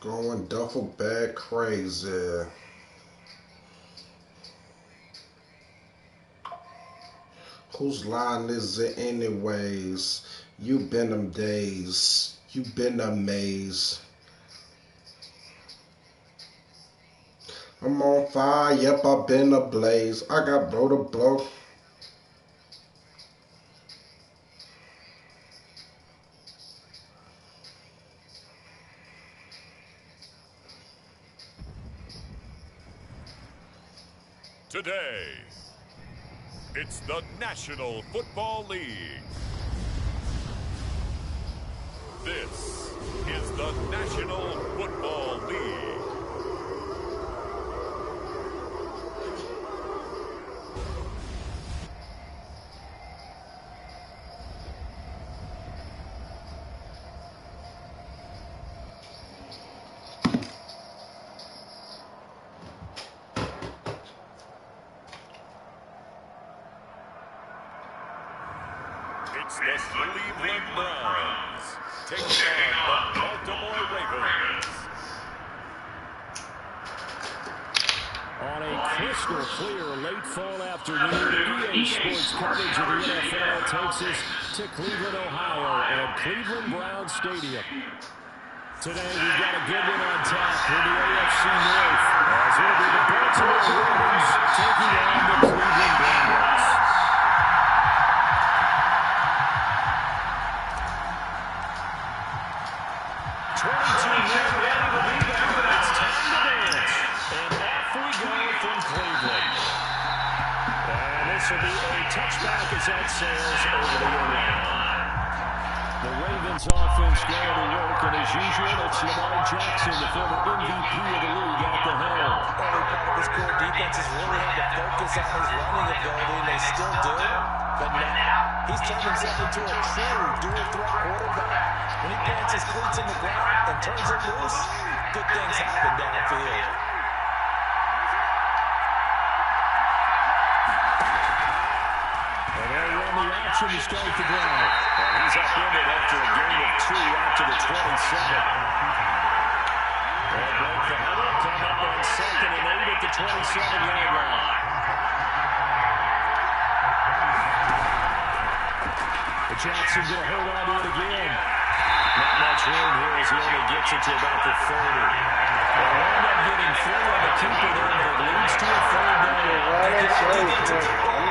Going duffel bag crazy. Whose line is it anyways? You been them days. You been a maze. I'm on fire, yep, I've been ablaze. I got blow to blow. Today, it's the National Football League. This is the National Football League. It's the Cleveland Browns taking on the Baltimore Ravens. On a crystal clear late fall afternoon, EA Sports coverage of the NFL takes us to Cleveland, Ohio at Cleveland Browns Stadium. Today we've got a good one on tap for the AFC North, as it'll be the Baltimore Ravens taking on the Cleveland Browns. This will be a touchback as that sails over the end. The Ravens offense going to work, and as usual, it's Lamar Jackson, the former MVP of the league, at the helm. Every part of this core defense has really had to focus on his running ability, and they still do. But now, he's turned himself into a true dual-threat quarterback. When he plants his cleats in the ground and turns it loose, good things happen downfield. To start the drive. And he's upended after a gain of 2 out to the 27. They'll break the huddle, come up on 2nd and 8 at the 27-yard line. Jackson will hold on to it again. Not much room here as he only gets it to about the 30. They'll wind up getting 3 on the keeper there, but leads to a 3rd down.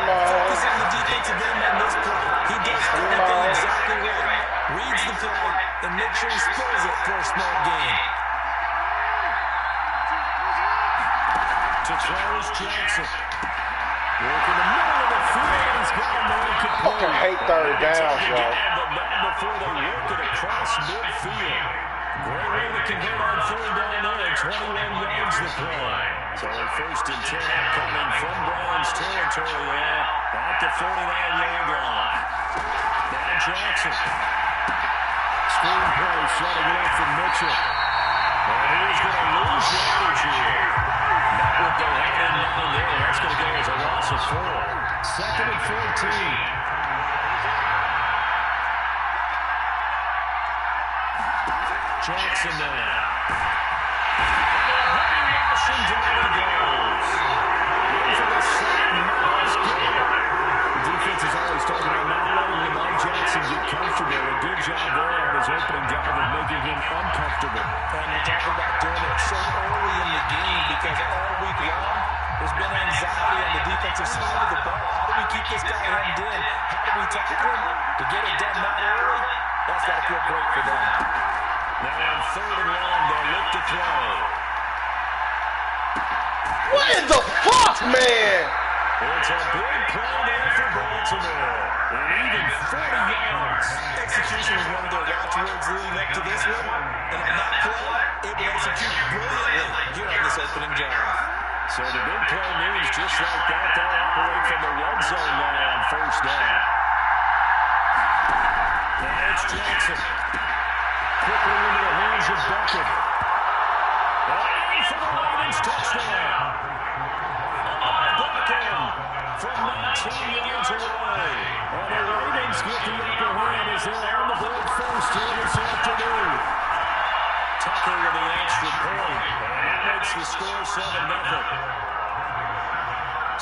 Focus on the defensive end on this play. He does everything exactly right. Reads the play and makes sure he spills it for a small gain. To throw is Jackson. Work in the middle of the field. He's got a man to play. Fucking hate 3rd down, bro. But not before they work it across midfield. Great way to convert on 3rd down there. 21 yards the play. So a 1st and 10 coming from Browns territory there at the 49-yard line. Now Jackson. Screen play, shutting it up from Mitchell. And he's going to lose yardage here. Not what they had in mind there. That's going to go as a loss of 4. 2nd and 14. Jackson now. Washington goes. In for the second. The defense is always talking about not letting Lamar Jackson get comfortable. A good job there on his opening drive of making him uncomfortable. And you're talking about doing it so early in the game because all week long there's been anxiety on the defensive side of the ball. How do we keep this guy hemmed in? How do we tackle him to get it done that early? That's got to feel great for them. Now on 3rd and 1, they'll look to throw. What in the fuck, man? It's a big play there for Baltimore. And even 40 yards. Execution was one of their watchwords leading up to this one. And on that play, it will execute brilliantly here on this opening drive. So the big play means just like that, they'll operate from the red zone now on 1st down. Now it's Jackson. Quickly into the hands of Beckett. And for the Ravens touchdown. From 19 yards away. And the Ravens get the upper hand as they're on the board first here this afternoon. Tucker with the extra the score 7-0.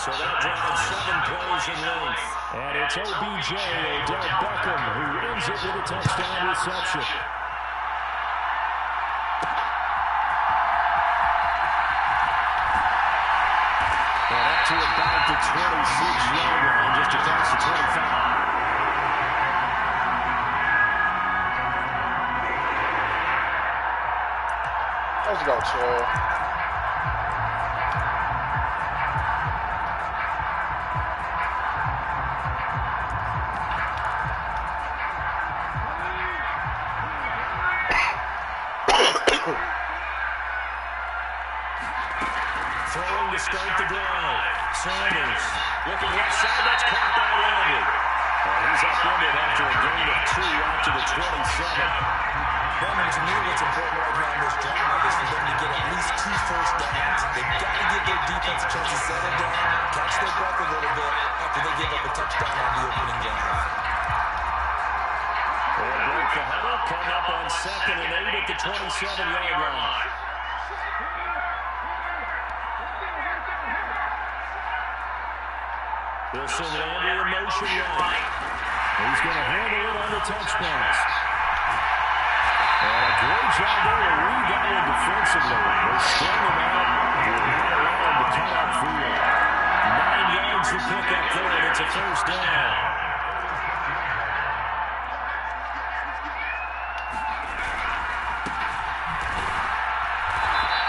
So that drives 7 plays in length. And it's OBJ, Odell Beckham, who ends it with a touchdown reception. And up to about the 26-yard line, just across the 25. Let's go, Chad. Throwing to start the drive. Sanders looking left side. That's caught by Landry. He's upended after a gain of 2 out to the 27. Brandon, to me, what's important right now in this drive is for them to get at least 2 first downs. They've got to give their defense a chance to settle down, catch their breath a little bit after they give up a touchdown on the opening drive. They'll break the huddle, come up on 2nd and 8 at the 27-yard line. They'll send Landry in motion right. He's going to handle it on the touch pass. And a great job there to read that one defensively. They strung him out. Did not allow him to cut out field. 9 yards to pick up there, and it's a first down.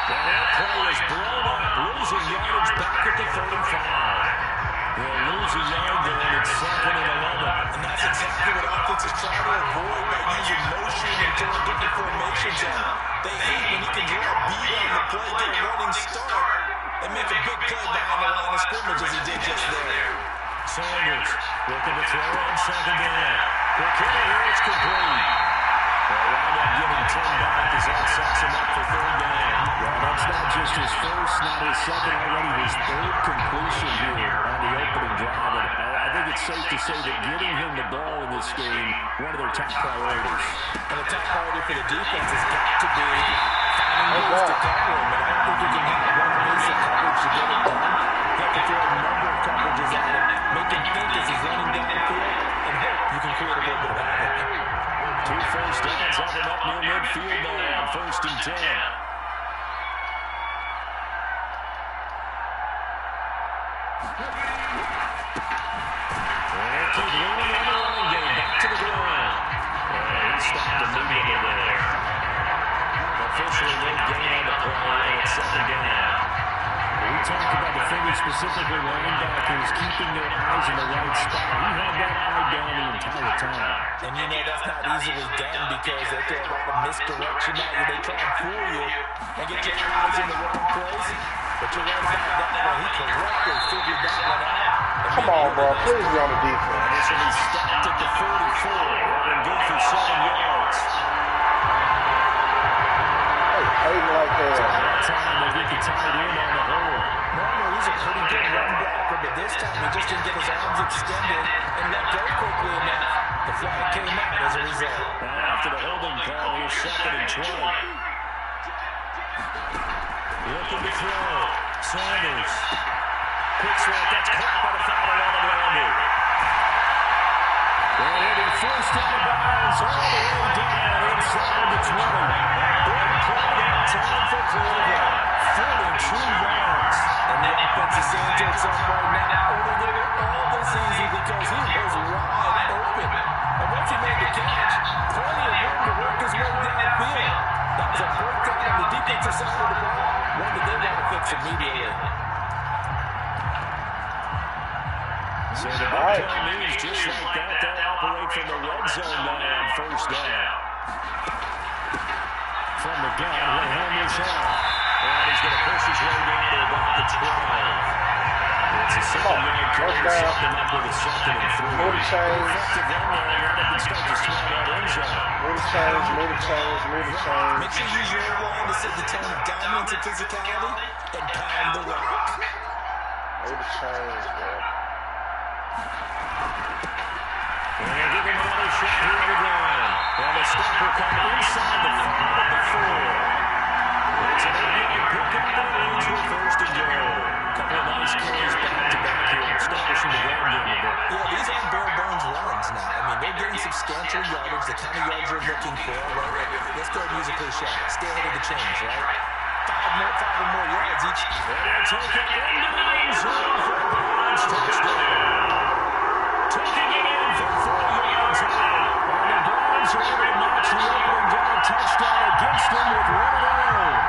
And that play is blown up, losing yardage back at the 35. They'll lose a yard there, and it's 2nd and 11. And that's exactly what offenses try to avoid by using motion and throwing different formations out. They hate when you can draw a beat on the play, get a running start, and make a big play behind the line of scrimmage as he did just there. Sanders looking to throw on 2nd down. Quick hit here, it's complete. They'll wind up getting 10 back as that sets him up for 3rd down. Well, that's not just his first, not his second, already his 3rd completion here on the opening drive. And I think it's safe to say that getting him the ball in this game, one of their top priorities. And the top priority for the defense has got to be finding ways to cover him. And I don't think you can have one piece of coverage to get it done. You have to throw a number of coverages at him, make him think as he's running down the field, and hope you can create a little bit of havoc. 2 first downs up and up near midfield now on 1st and 10. And keep leaning on the running game. Back to the ground. And he stopped immediately there. Officially no gain on the play, and it's 2nd down. We talked about defenders, specifically linebackers, keeping their eyes in the right spot. He had that eye down the entire time. And you know that's not easily done because they throw a lot of misdirection at you. They try and fool you and get your eyes in the wrong place. But you're right about that one. He correctly figured that one out. Come on, bro. Please be on the defense. This one is stopped at the 44. And good for 7 yards. Hey, hating like that. That time they get the tight end on the hole. Normally he's a pretty good run blocker, but this time he just didn't get his arms extended and let go quickly enough. The flag came out as a result. After the holding call, here's 2nd and 20. Looking to throw. Sanders. Quick swat. That's caught by the foul line of Landry. And it'll be forced out of bounds all the way down inside the 20. Big play downtown for Cleveland. 42 yards. And the offense is saying to itself right now, only did it all this season because he was wide open. And once he made the catch, plenty of room to work his way downfield. That was a breakdown on the defensive side of the ball, one that they want to fix immediately. So the big play means just like that, they'll operate from the red zone now on 1st down. From the gun, he'll hand this off. And he's going to push his way down to about the 12. It's a 7-yard carry, set them up with a 2nd and 3. Move the chains. Effective run there, and now they can start to swing that end zone. Move the chains, move the chains, move the chains. Make sure you use your line to set the tone of dominance and physicality and pound the rock. Move the chains, bro. And they give him another shot here on the ground. And the stop will come inside the 5 of the 4. It's an 8-yard pickup and it leads with first and goal. Couple of nice carries back-to-back here, establishing the ground game a bit. Yeah, these aren't bare-bones runs now. I mean, they're getting substantial yardage, the kind of yards you're looking for, right? Let's go use a cliche. Stay ahead of the chains, right? Five or more yards each. And they'll take it into the end zone for a Browns touchdown. Taking it in for 4 yards high. And the Browns are able to notch the opening down touchdown against them with 1 of their own.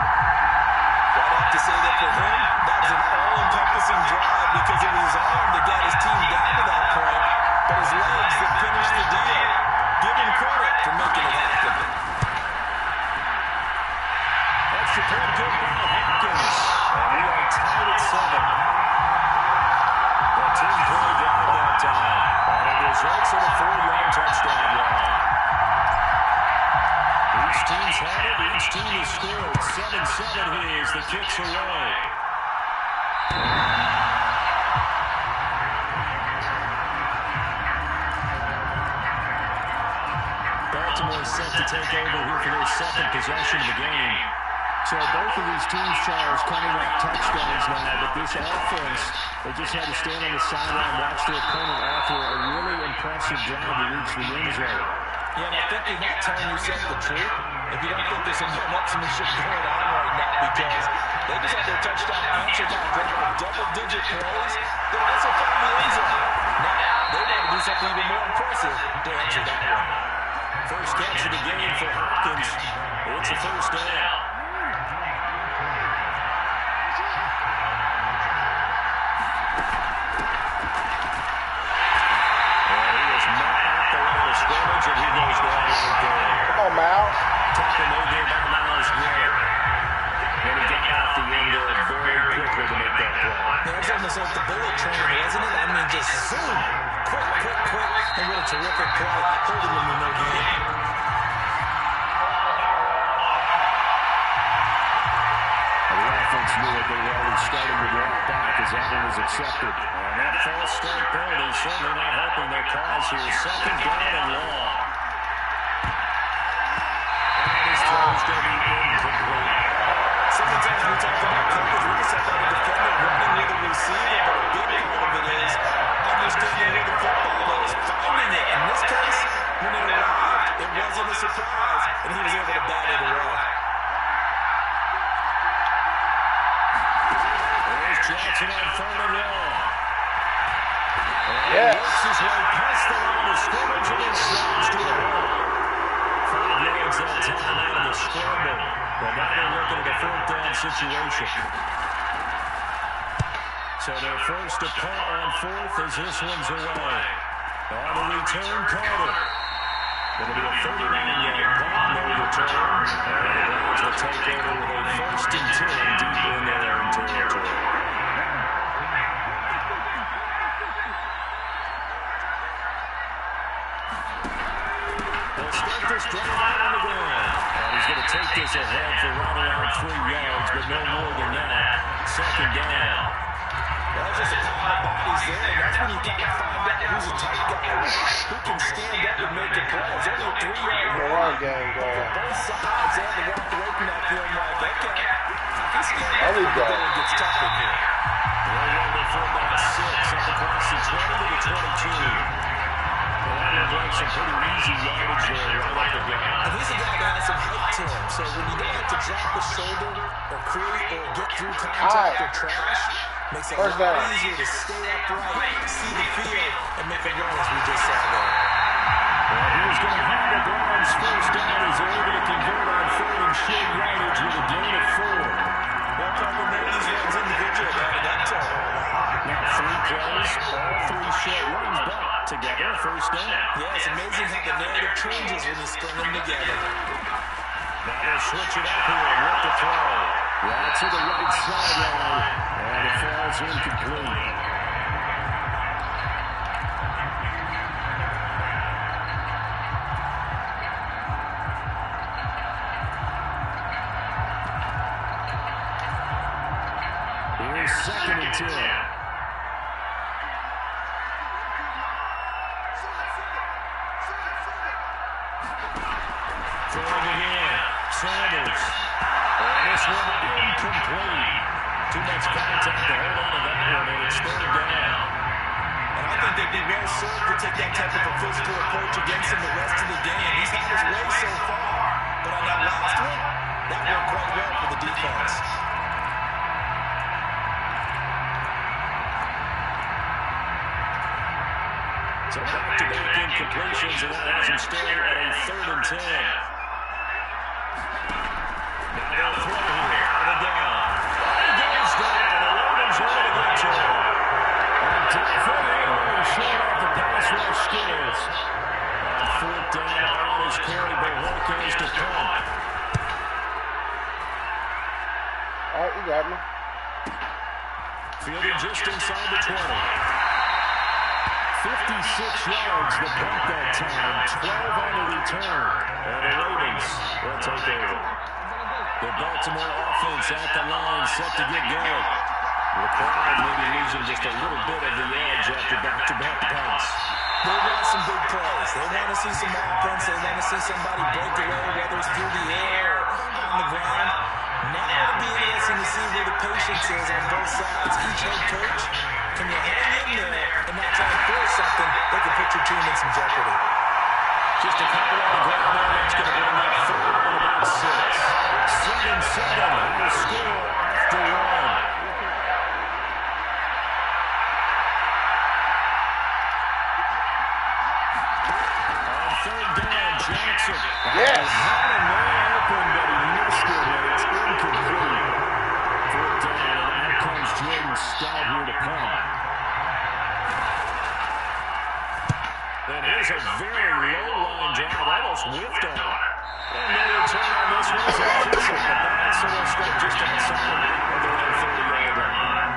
I'd have to say that for him, that was an all-encompassing drive because it was his arm that got his team down to that point, but his legs that finished the deal. Give him credit for making it happen. Extra point good by Hopkins. And we are tied at 7. The team played drive that time. And it results in a 4-yard touchdown run. Each team's had it. Each team has scored. 7-7 here as the kicks away. Baltimore set to take over here for their second possession of the game. So both of these teams, Charles, coming off touchdowns now, but this offense, they just had to stand on the sideline, watch their opponent offer a really impressive drive to reach the end zone. Yeah, and I think you're not telling yourself the truth if you don't think there's some marksmanship going on right now because they just had their touchdown answered by a drive of double-digit plays that also found the end zone. Now, they want to do something even more impressive to answer that one. First catch of the game for Hopkins. It's a first down. Scrimmage, and he goes down right there. Come on, Mal. Tackle made there by Miles Garrett. And he got off the end there very quickly to make that play. It was almost like the bullet train, wasn't it? I mean, just zoom. Quick. And what a terrific play. Holding him in no game. The offense knew it. They were already starting to walk back as that one was accepted. And that false start penalty certainly not helping their cause here. Second down and long. And his throw is going to be incomplete. Sometimes we talk about coverage. We just have to defend it, running with a receiver, but a big part of it is understanding where the football is, finding it. In this case, when it arrived, it wasn't a surprise, and he was able to bat it away. There's Jackson on 3rd and long. Yes. He works his way past the line of scrimmage and then slides to the hole. 5 yards that time out of the scramble. But now they're looking at a 4th down situation. So their first to punt on 4th as this one's away. On the return, Carter. It'll be a 39-yard punt, no return. And the Browns will take over with a 1st and 10 deep in their own territory. They'll start this drive out on the ground. And he's going to take this ahead for right around 3 yards, but no more than that. 2nd down. That's just a pile of bodies there, and that's when you kind of find out who's a tight guy, who can stand up and make a play. There's only a 3-yard The run game going. both sides. They had to walk away from that field like, okay, I can stand up There we and go. the game gets tough in here. They're running for about 6 up across the 20 to the 22. Well, that looked like some pretty easy yardage there right up the gut. And he's a guy that has some height to him, so when you don't have to drop the shoulder or create or get through contact or trash, makes it a First lot down. easier to stay upright, see the field, and make a run as we just saw there. Well, he's going to have the Browns first down as they're able to convert on 3rd and short yardage with a gain of 4. Well, Parker made these runs individual, added up to him. Now 3 plays, all 3 short runs, but together, first down. Yeah, it's amazing how the narrative changes when you string them together. Now they'll switch it up here with the throw. Right to the right sideline, and it falls incomplete. Here's 2nd and 10. Throwing again, Sanders. And this this one incomplete. Too much contact to hold on to that one, and it's third down. And I think they'd be well served to take that type of a physical approach against him the rest of the game. He's had his way so far, but on that last one, that worked quite well for the defense. So back-to-back incompletions, and that has him still at a 3rd and 10. Now they'll throw here out of the down. He goes down. The Ravens are going to get to him. And definitely showing off the pass rush skills. On 4th down, on his carry, but Wilkins to punt. All right, you got me. Fielded just inside the 20. 56 yards, the punt that time, 12 on the return, and the Ravens will take over. The Baltimore offense at the line, set to get going. The crowd maybe losing just a little bit of the edge after back-to-back punts. They want some big plays. They want to see some offense. They want to see somebody break away, whether it's through the air or on the ground. Now it'll be interesting to see where the patience is on both sides. Each head coach, can you hang in there and not try to force something that could put your team in some jeopardy? Just a couple on the ground there. That's going to bring that forward on about 6. 7-7. The score after 1. On 3rd down, Jackson. Yes. Had a man open, but he missed it, and it's incomplete. 4th down, and out comes Jordan Stout here to punt. And here's a very low-line drive, almost whiffed on it. And no return on this one. So the Browns will start just outside of their own 30-yard line.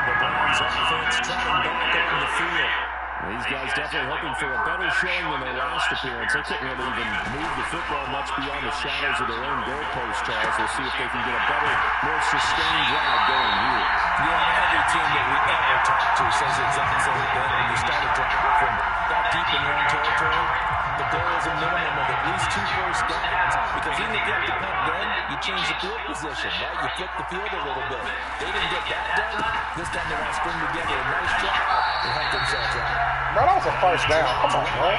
The Browns offense trying back on the field. These guys definitely hoping for a better showing than their last appearance. They couldn't really even move the football much beyond the shadows of their own goalpost, Charles. We'll see if they can get a better, more sustained drive going here. Yeah, every team that we ever talk to says the exact same thing. When you start a drive from that deep in your own territory, the goal is a minimum of at least 2 first downs. Because even if you have to punt then, you change the field position, right? You flip the field a little bit. They didn't get that done. This time they want to string together a nice drive and help themselves out. Bro, that was a first down. Come on, bro.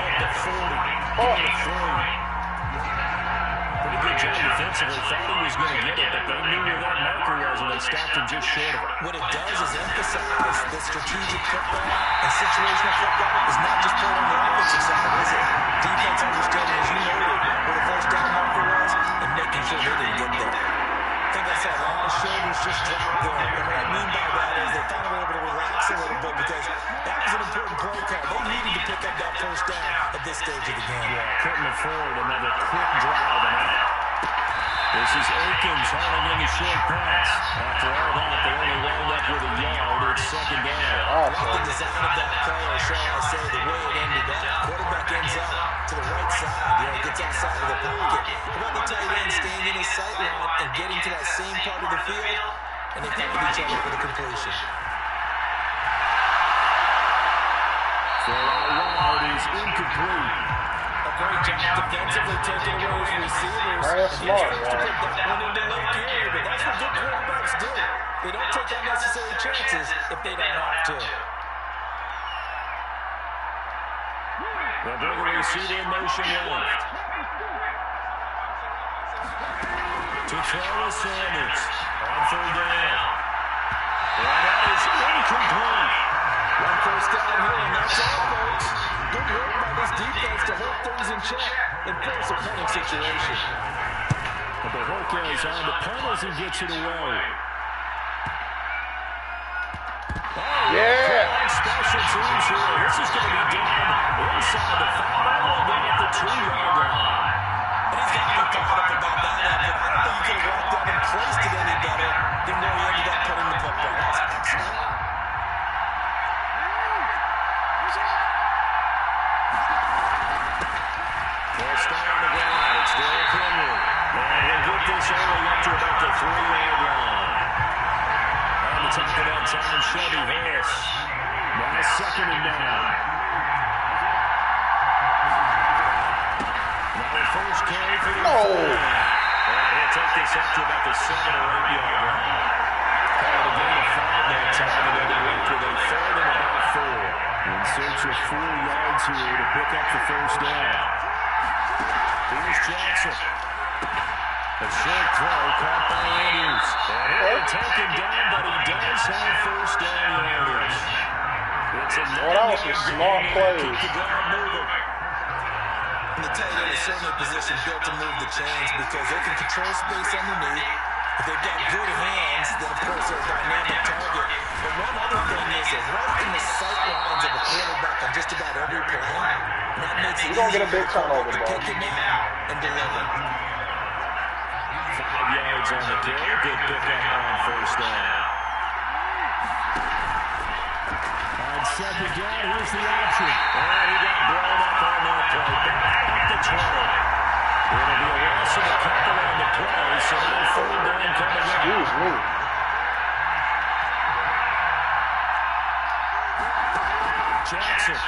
Pretty good job defensively. Thought he was going to get it, but they knew where that marker was, and they stopped him just short of it. What it does is emphasize that strategic football and situational football is not just played on the offensive side, is it? Defense understanding, as you noted, where the first down marker was, and making sure they didn't get there. I think I saw a lot of shoulders just drop there. And what I mean by that is they finally were able to relax a little bit because that was an important play call. They needed to pick up that first down at this stage of the game. Yeah, couldn't afford another quick drive and out. This is Akins holding in the short pass. After all that, they only wound up with a yard. It's 2nd down. I like the design of that play, or shall I say, the way it ended up. Quarterback ends up to the right side. He gets outside of the pocket. How about the tight end staying in his sight line and getting to that same part of the field, and they find each other for the completion. Throw out wide is incomplete. A great job defensively taking away his receivers. That's smart, to put that one into late gear, but that's what good quarterbacks do. They don't take unnecessary chances if they don't have to. They'll bring a receiver in motion left. To Shadour Sanders on 3rd down. And that is incomplete. 1 first down here, and that's all, folks. Good work by this defense to hold things in check and force a punting situation. But the Hurricanes on the punt as he gets it away. Yeah. Special teams here. This is going to be down inside the 5, all the way at the 2-yard line. And he's got to be fired up about that effort. I don't think he could have walked down and placed it any better than where he ended up putting the football. That's excellent. First down on the ground. It's Derrick Henry. And he'll get this only up to about the 3-yard line. On the top of that time, Chevy Harris. Now 2nd and down. Now the first carry for the And it's take this up to about the 7 or 8 yard line. Call it a gain of 5 that time, and they'll be left with a 3rd and about 4. In search of 4 yards here to pick up the first down. Here's Jackson. A short throw caught by Andrews. And he'll take him down, but he does have first down yardage. It's a that was some smart plays. Keep the ground moving. The tight end is certainly a position built to move the chains because they can control space underneath. If they've got good hands, then of course they're a dynamic target. But one other thing is they're right in the sight lines of a quarterback on just about every play. And that makes it You're going to get a big turnover, to bro. pick him out and deliver. 5 yards on the carry. Good pickup on first down. On second down, here's the option. And he got blown up on that play. Back at the 20. It'll be a loss of a couple on the play, so now 3rd down coming up. Excuse me. Jackson.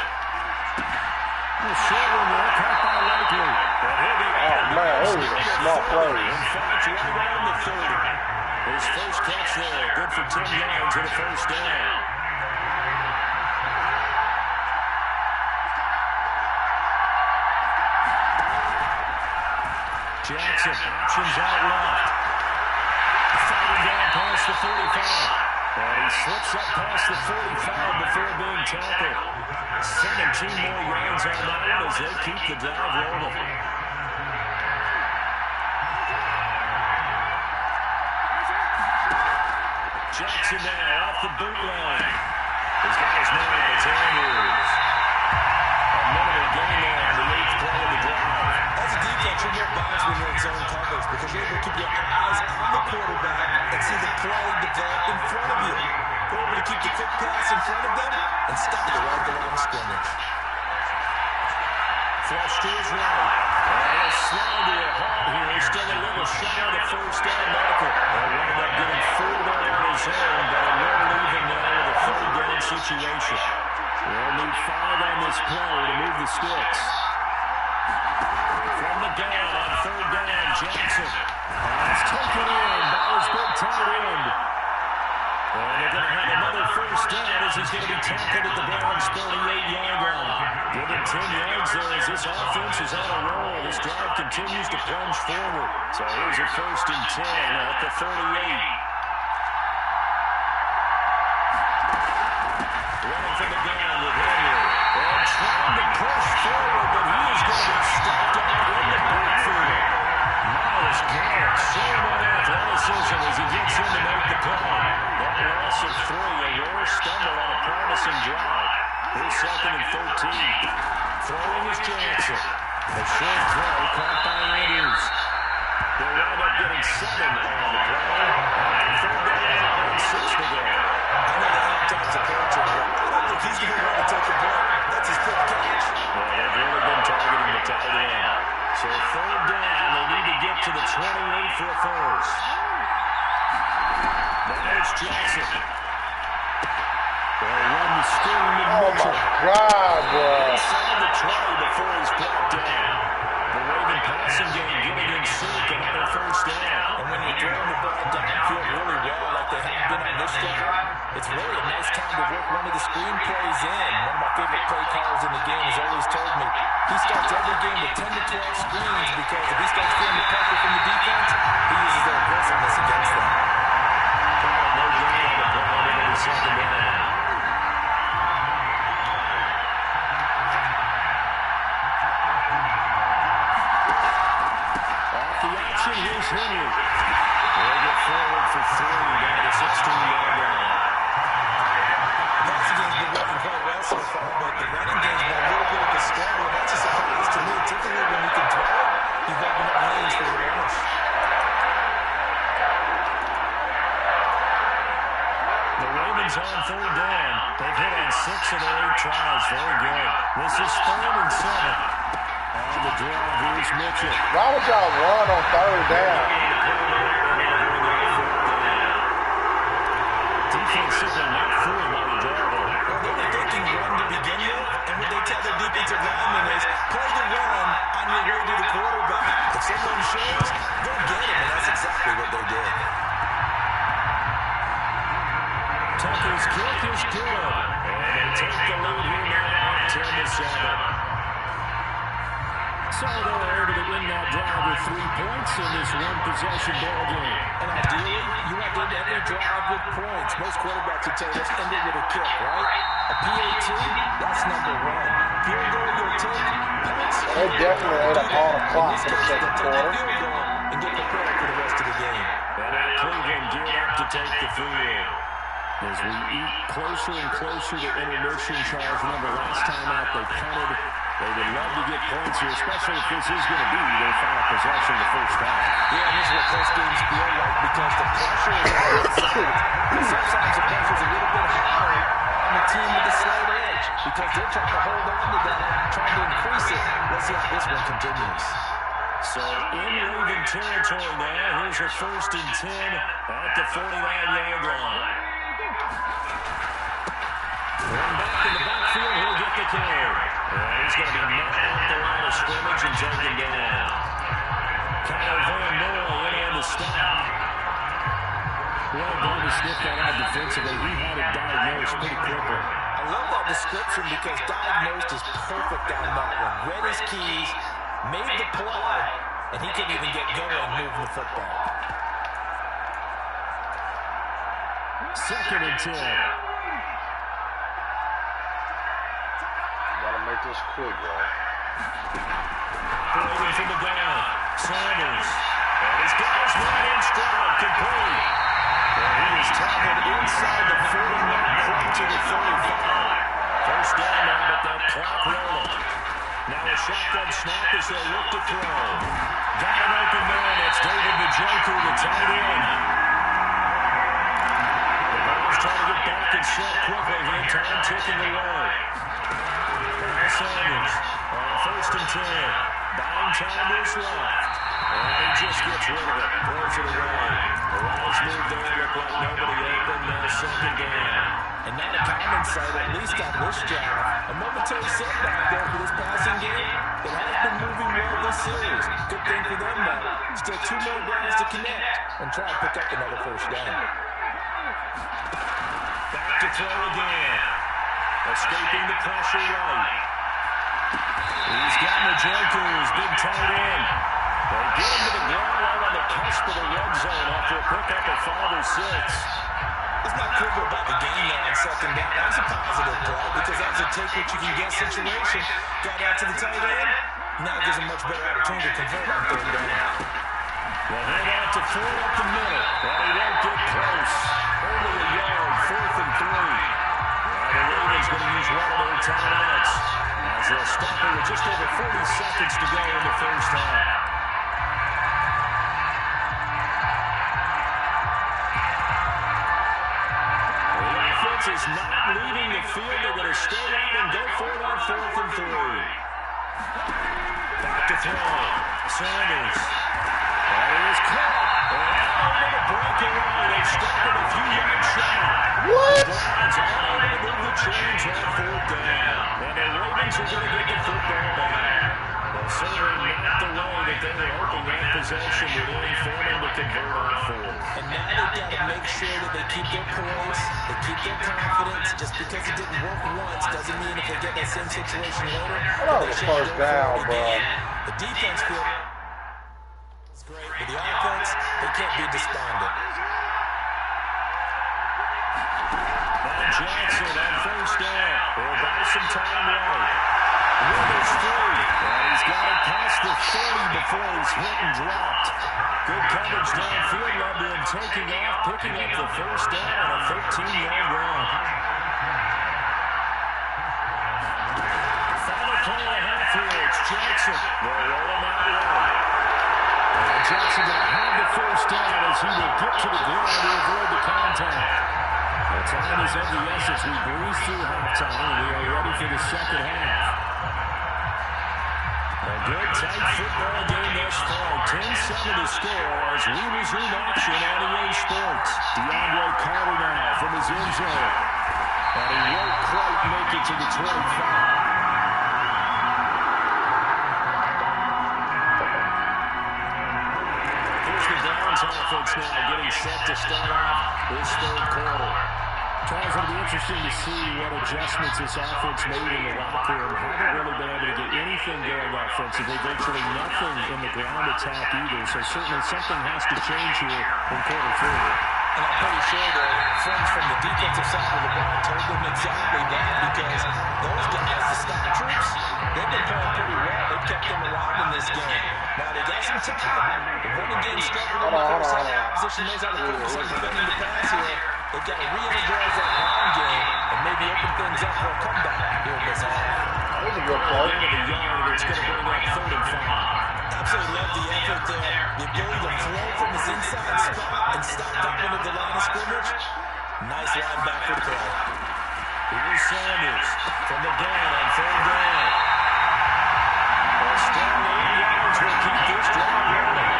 A short one there, caught by Likely. Oh, man, that was a smart play. In fact, right around the 30. His first catch there, good for 10 yards and a first down. Jackson, options out left. Fighting down past the 45. And he slips up past the 45 before being tackled. 17 more yards on that one as they keep the drive rolling. Jackson now off the boot line. He's got his man, it's Andrews. A minute gain there on the 8th play of the drive. As a defense, you're more balanced when you're in zone coverage because you're able to keep your eyes on the quarterback and see the play develop in front of you. You're able to keep the quick pass in front of them and stop the right the line of scrimmage. Flush to his right. And he'll slide to a halt here. Still a little shy of the first down marker. They'll wind up getting 4 down on his own, but a little even now with a 3rd down situation. They'll need 5 on this play to move the sticks. From the gun on 3rd down, Jackson. It's taken in by his big tight end. And they're going to have another first down as he's going to be tackled at the Browns' 38-yard line. Given 10 yards there as this offense is on a roll. This drive continues to plunge forward. So here's a 1st and 10 at the 38. Running from the gun with Henry. And trying to push forward, but he is going to be stopped out in the backfield. Miles Garrett showing that athleticism as he gets in to make the play. That loss of 3, a rare stumble on a promising drive. Here's 2nd and 13. Throwing is Jackson. A short throw caught by Andrews. They'll wind up getting 7 on the play. 3rd down and 6 to go. I know the halftime's approaching, but I don't think he's going to want to take a break. That's his quick catch. Well, they've really been targeting the tight end. So 3rd down, they need to get to the 28 for a first. Now it's Jackson. They'll run the screen with Mitchell. Oh, my God, bro. Inside the 20 before he's brought down. The Raven passing game getting in sync, another first down. And when you're throwing the ball downfield really well, like they have been on this drive, it's really a nice time to work one of the screen plays in. One of my favorite play callers in the game has always told me he starts every game with 10 to 12 screens because if he starts feeling the pressure from the defense, he uses their aggressiveness against them. No gain on the ball into the 2nd down. Off the action, here's Henry. They'll get forward for 3 down to 16-yard line. The passing game's been working quite well so far, but the running game's been a little bit of a struggle, and that's a surprise to me. Typically, when you can throw it, you've opened up lanes for the runners. The Ravens on 3rd down. They've hit on 6 of their 8 tries. Very good. This is 3rd and 7. On the draw, here's Mitchell. Why would y'all run on 3rd down? Defense simply not fooled by the draw there. Well, they were thinking run to begin with, and what they tell their defensive linemen is play the run on your way to the quarterback. If someone shows, go get him, and that's So they were able to win that drive with 3 points in this one-possession ball game. And ideally, you want to end every drive with points. Most quarterbacks would tell us end it with a kick, right? A PAT, that's number one. Field goal, you'll take points. They definitely ate up all the clock in the second quarter. And get prepared for the rest of the game. And now Cleveland geared up to take the field. As we eat closer and closer to intermission, Charles, remember last time out they punted. They would love to get points here, especially if this is going to be their final possession of the first half. Yeah, this is what close games feel like because the pressure is on one side. Sometimes the pressure is a little bit higher on the team with the slight edge because they're trying to hold on to that, trying to increase it. Let's see how this one continues. So in Raven territory now, here's a 1st and 10 at the 49-yard line. One back in the backfield, he'll get the carry. And he's going to be knocked off the line of scrimmage and taken down. Kyle Van Noy in on the stop. Well done to sniff that out defensively. He had it diagnosed pretty quickly. I love that description because diagnosed is perfect on that one. Read his keys, made the play, and he couldn't even get going moving the football. 2nd and 10. Gotta make this quick, guys. Waiting for the down. Sanders. And he's got his right in stride. Complete. And he is tackled inside the 40, not quite to the 45. First down now, but that clock rolling. Now a shotgun snap as they look to throw. Got an open man. That's David Njoku, the tight end. The Browns trying to get back and set quickly. Hand time ticking away. Sanders on 1st and 10. Buying time to his left. And he just gets rid of it. Throws it away. The Lions move there. Look like nobody open. Now 2nd down. And now the common side, at least on this drive, a momentary setback there for this passing game. It has been moving well this series. Good thing for them, though. Still 2 more downs to connect and try to pick up another first down. Back to throw again. Escaping the pressure right. He's got Njoku, his big tight end. They get him to the ground right on the cusp of the red zone after a pickup of 5 or 6. It's not critical about the game now on 2nd down. That's a positive play because that's a take what you can get situation. Got out to the tight end. Now gives him much better opportunity to convert on 3rd down. They'll head out to 4 up the middle. But he won't get close. Only a yard, 4th and 3. Now the Ravens going to use one of their timeouts as they'll stop it with just over 40 seconds to go in the first half. The offense is not leaving the field. They're going to stay out and go for it on 4th and 3. Back to throw. Sanders. That is caught. Over the breakaway. They've stopped a few yards shy. What? The Browns are able to move the chains on 4th down. And the Ravens are going to get the football back. Well, certainly not the way that they were hoping that possession would end for them to convert on 4th. And now they've got to make sure that they keep their poise, they keep their confidence. Just because it didn't work once doesn't mean if they get that same situation later, That was they the first down, bro. The defense feels great, but the offense, they can't be despondent. Now Jackson on 1st down. They'll buy some time right. Rivers free. And he's got it past the 30 before he's hit and dropped. Good coverage downfield. Led to him taking off, picking up the 1st down on a 13-yard run. Final play of the half here. It's Jackson. They'll roll him out right. And Jackson going to have the 1st down as he will get to the ground to avoid the contact. The time is of the essence. We breeze through halftime, and we are ready for the 2nd half. A good, tight football game thus far. 10-7 to score as we resume action on EA Sports. DeAndre Carter now from his end zone. And he won't quite make it to the 25. Offense now getting set to start off this 3rd quarter. Charles, it'll be interesting to see what adjustments this offense made in the locker room. Haven't really been able to get any nothing going offensively, virtually nothing in the ground attack either. So certainly something has to change here in quarter 3. And I'm pretty sure their friends from the defensive side of the ball told them exactly that, because those guys, the stock troops, they've been playing pretty well. They've kept them alive in this game. Now, they got some time. The running game struggled in the first half. Opposition knows how to focus on defending the pass here. They've got to re-energize that ground game and maybe open things up for a comeback here in this half. That was a good play. It's going to bring up 3rd and 5. Absolutely love the effort there. The ability to flow from his inside spot and stop diving into the line of scrimmage. Nice line back for the play. Here's Sanders from the gun on 3rd down. A strong 8 yards will keep this drive rolling.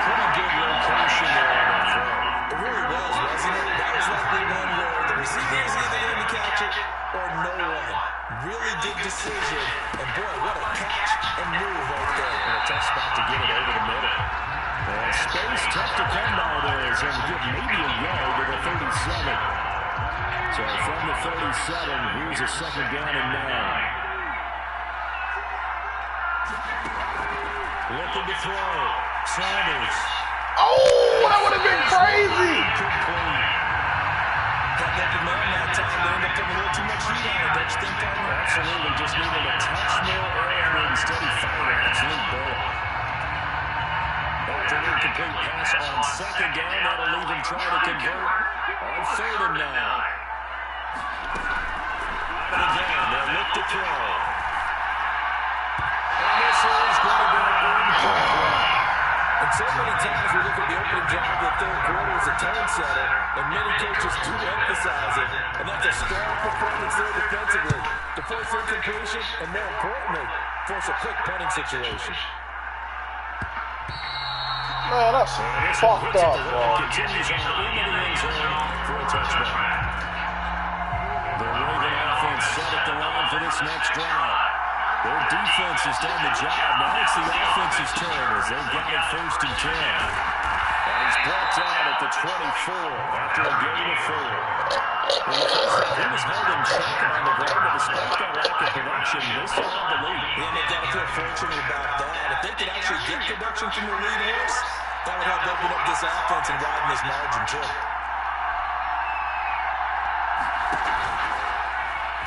Pretty good location there on that throw. It really was, wasn't it? That was likely one where the receiver was either going to catch it or no one. Really good decision. And boy, what a catch and move right there. And a tough spot to get it over the middle. And space tough to come by there. And give maybe a yard to the 37. So from the 37, here's a 2nd down and 9. Looking to throw. Sanders. Oh, that would have been crazy. Got that man that time. They ended up putting a little too much heat on it. Don't you think, Palmer? Absolutely. Just needed a touch more air and steady fire. Absolute bullet. After an incomplete pass on 2nd down, that'll leave him trying to convert on 3rd and 9. And again, they'll look to throw. And this is going to be a good play. And so many times we look at the opening drive of the 3rd quarter as a tone setter, and many coaches do emphasize it. And that's a strong performance there defensively to force incompletion and, more importantly, force a quick punting situation. Man, that's fucked up, bro. Continues on into the end zone for a touchdown. The Raven offense set at the line for this next drive. Their defense has done the job. Now it's the offense's turn as they've got it 1st and 10. And he's brought down at the 24 after a gain of 4. In the first half, he was held in check on the ground, but despite that lack of production, they still have the lead. Yeah, and they've got to feel fortunate about that. If they could actually get production from the lead horse, that would help open up this offense and widen this margin, too.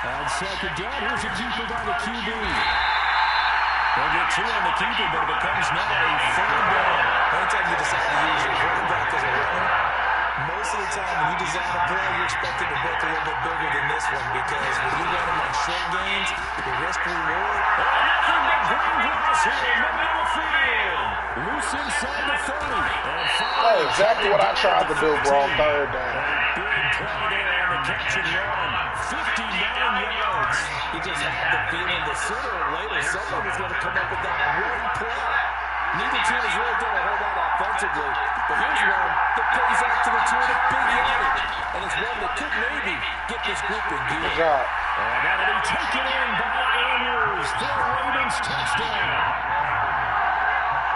On 2nd down, here's a keeper by the QB. They'll get 2 on the keeper, but it becomes now a 3rd down. Anytime you decide to use your quarterback as a runner, most of the time when you design a play, you're expected to break a little bit bigger than this one, because when you run them on short gains, the risk-reward. Nothing but green grass here in the middle of the field. Loose inside the 30. That's exactly what I tried to do, bro. 3rd down. Big play there on the catch and run. 59 yards. You just had the feeling that sooner or later someone was going to come up with that one play. Neither team has really done a whole lot offensively, but here's one that plays out to the tune of big yardage, and it's one that could maybe get this group in gear. Good job. And that'll be taken in by Andrews for the Ravens touchdown.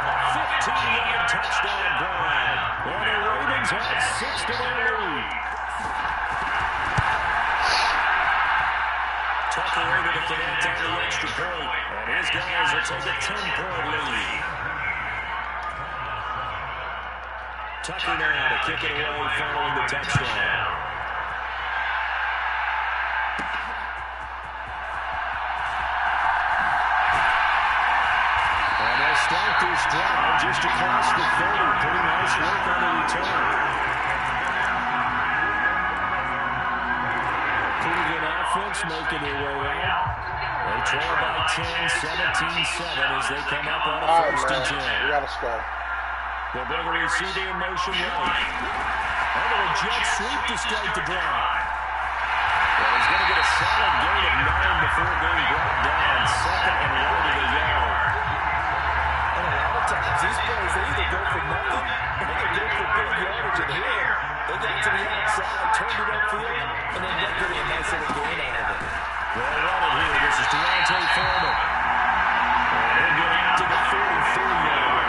A 15-yard touchdown drive. And the Ravens have 6 to their lead. Tucker able to connect on the extra point. And his guys will take a 10-point lead. Tucker now to kick it away following the touchdown. And they'll start this drive just across the 30. Pretty nice work on the return. Cleveland offense making their way out. They trail by 10, 17-7 as they come up on a 1st and 10. We got to score. They'll bring a receiver in motion right. And they'll jet sweep to start the drive. Well, he's going to get a solid gain of 9 before being brought down. 2nd and right of the yard. And a lot of times, these plays, they either go for nothing or they go for big yardage. And here, they got to the outside, turned it upfield, and then got getting a nice little gain out of it. Well, running here, this is Deontay Foreman. And he'll get out to the 43-yard.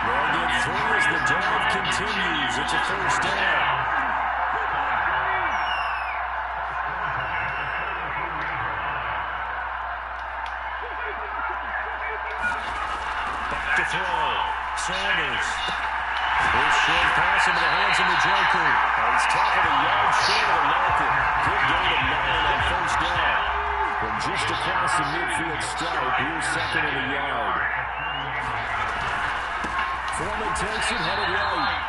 They'll get 3 as the drive continues. It's a 1st down. to throw. Sanders. This short pass into the hands of Njoku. He's tackled a yard short of the marker. Good gain of 9 on first down. From just across the midfield stripe, here's second and a yard. Foreman takes it, headed right.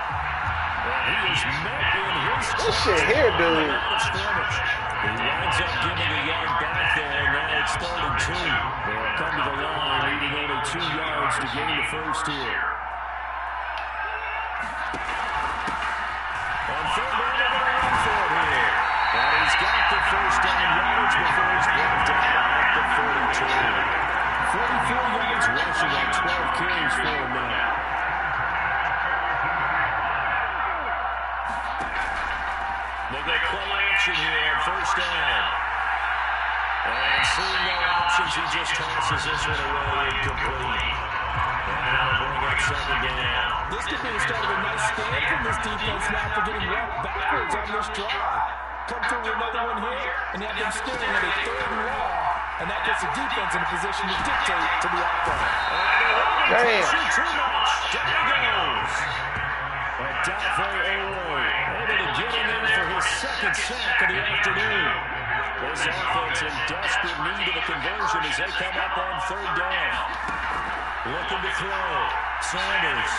And he is met in his This shit here, dude. He winds up giving a yard back there, and now it's 3rd and 2. They'll come to the line, needing only 2 yards to gain the first here. On 3rd down, they're going to run for it here. And he's got the first down yards before he's brought down at the 42. 44 yards rushing on 12 carries for him now. They go play action here on first down. And seeing no options, he just tosses this one away incomplete. And that'll bring up second down. This could be the start of a nice stand from this defense now for getting walked backwards on this drive. Come through with another one here, and you have them staring at a 3rd and long. And that puts the defense in a position to dictate to the offense. Damn. Too much. Down he goes. Adolfo Olo able to get him in for his 2nd sack of the afternoon. This offense in desperate need of a conversion as they come up on 3rd down. Looking to throw. Sanders.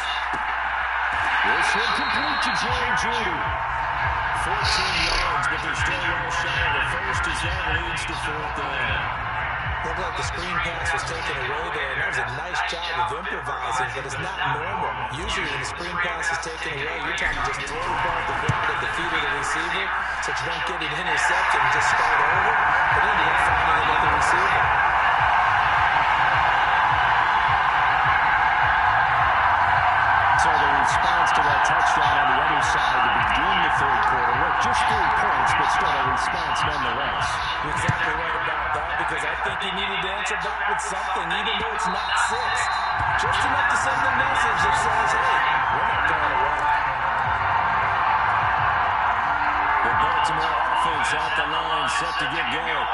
This one complete to Jerry Judy. 14 yards, but they're still well shy of the first as that leads to 4th down. Looked like the screen pass was taken away there, and that was a nice job of improvising, but it's not normal. Usually when the screen pass is taken away, you're trying to just throw the ball at the ground at the feet of the receiver so you don't get it intercepted and just start over, but he ended up finding another receiver. So the response to that touchdown on the other side to begin the 3rd quarter. Look, just 3 points, but still a response nonetheless. You're exactly right about that, because I think he needed to answer back with something, even though it's not 6. Just enough to send a message that says, hey, we're not going away. The Baltimore offense out the line, set to get going.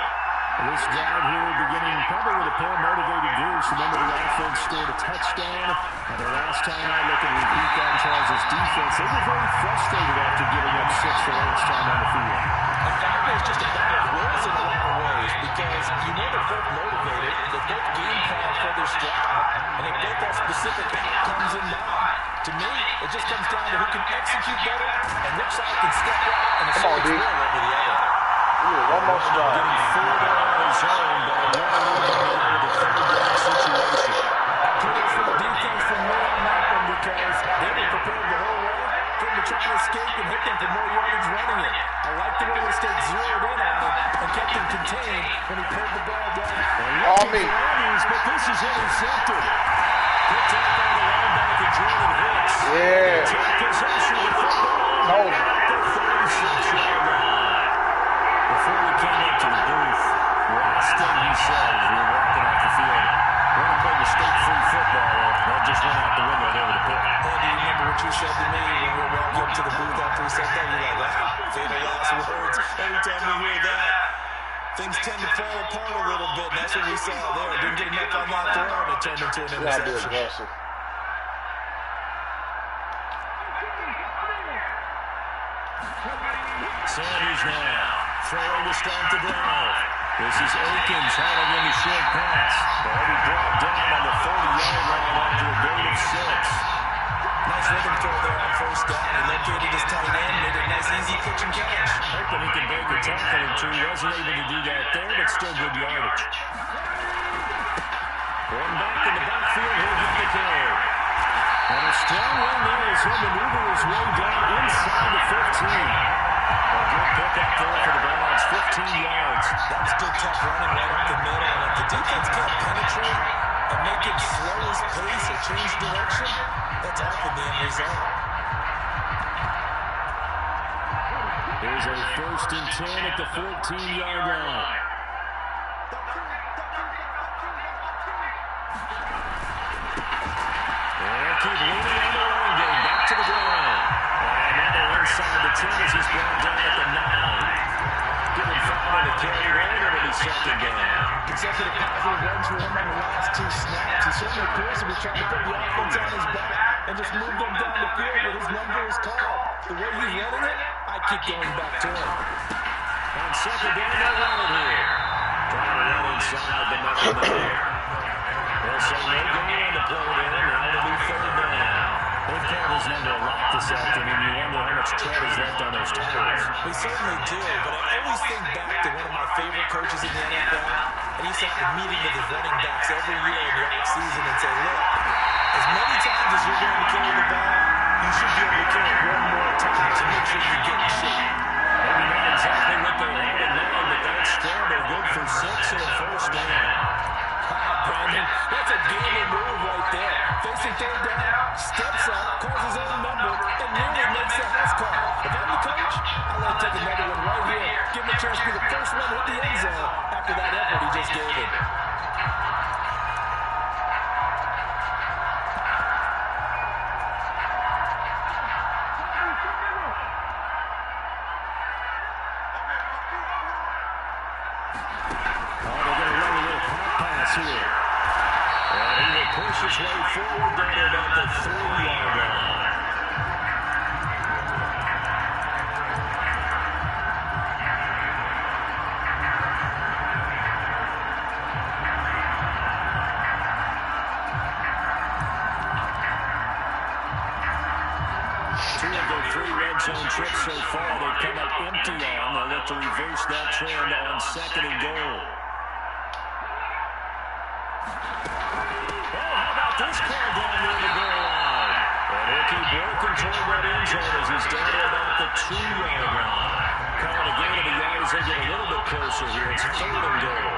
This drive here beginning probably with a pair of motivated groups. Remember, the offense scored a touchdown. And the last time I look at repeat on Charles' defense, they were very frustrated after giving up 6 the last time on the field. And that was just a battle of wills in a lot of ways, because you know they're both motivated, they're both game plan for this drive, and they both have specific outcomes in mind. To me, it just comes down to who can execute better and which side can step up and assert its will over the other. One more strike. Getting 4 dollars home, but a with a 3rd down situation. Kudos for the defense from me on that one, because they were prepared the whole way for him to try to escape and hit them for more yardage running it. I like the way they stayed zeroed in on him and kept him contained when he pulled the ball down. All me. But this is intercepted. Picked up by the linebacker, Jordan Hicks. Yeah. Take possession of the football. Hold it. The 36-yard line. Before we came into the booth, last thing he said as we were walking off the field, we're going to play mistake-free football. That just went out the window there with a pick. And do you remember what you said to me when we were walking up to the booth after he said that? You're like, fatal last words. Every time we hear that, things tend to fall apart a little bit. And that's what we saw there. Didn't get enough on that throw, and it turned into an You gotta be interception. aggressive. Sanders now, throwing to start the drive. This is Akins handling the short pass. They'll be brought down on the 30-yard line after a gain of 6. Nice rhythm throw there on first down. He located his tight end, made a nice easy pitch and catch. Hoping he can break a tackle or two. Wasn't able to do that there, but still good yardage. One back in the backfield, he'll get the carry. And a strong run there as he'll maneuver his way down inside the 15. A good pick up there for the Browns, 15 yards. That's good tough running right up the middle. And if the defense can't penetrate and make it slow his pace or change direction, that's often the end result. Here's a 1st and 10 at the 14-yard line. And keep leaning on the running game. Back to the ground. And another inside the 10 as he's brought down at the 9. Give him 5 on the carry there. It'll be 2nd down. Consecutive positive runs for him on the last 2 snaps. He certainly appears to be trying to put the offense on his back and just move them down the field when his number is called. The way he's running it, I keep going back to him. On second down, they'll run it here. Trying to run inside the middle there. They'll say no gain on the play there. Now it'll be third down. They've called his number a lot this afternoon. You wonder how much tread is left on those tires. We certainly do, but I always think back to one of my favorite coaches in the NFL, and he sat in a meeting with his running backs every year in the offseason and said, look, as many times as you're going to carry the ball, you should be able to carry it one more time to make sure you get in shape. Maybe not exactly what they had in mind, but that scramble good for 6 and a first down. Brandon, that's a gaming move right there. Facing third down, steps up, calls his own number, and nearly makes the house call. If I'm the coach, I'll let him take another one right here. Give him a chance to be the first one to hit the end zone after that effort he just gave him. Here. And he will push his way forward down to about the 3-yard line. Two of their 3 red zone trips so far, they've come up empty on. They'll look to reverse that trend on second and goal. This call down near the goal line. And he'll keep working toward that end zone as he's down to about the 2-yard line. Calling a gain of a yard as they get a little bit closer here. It's third and goal.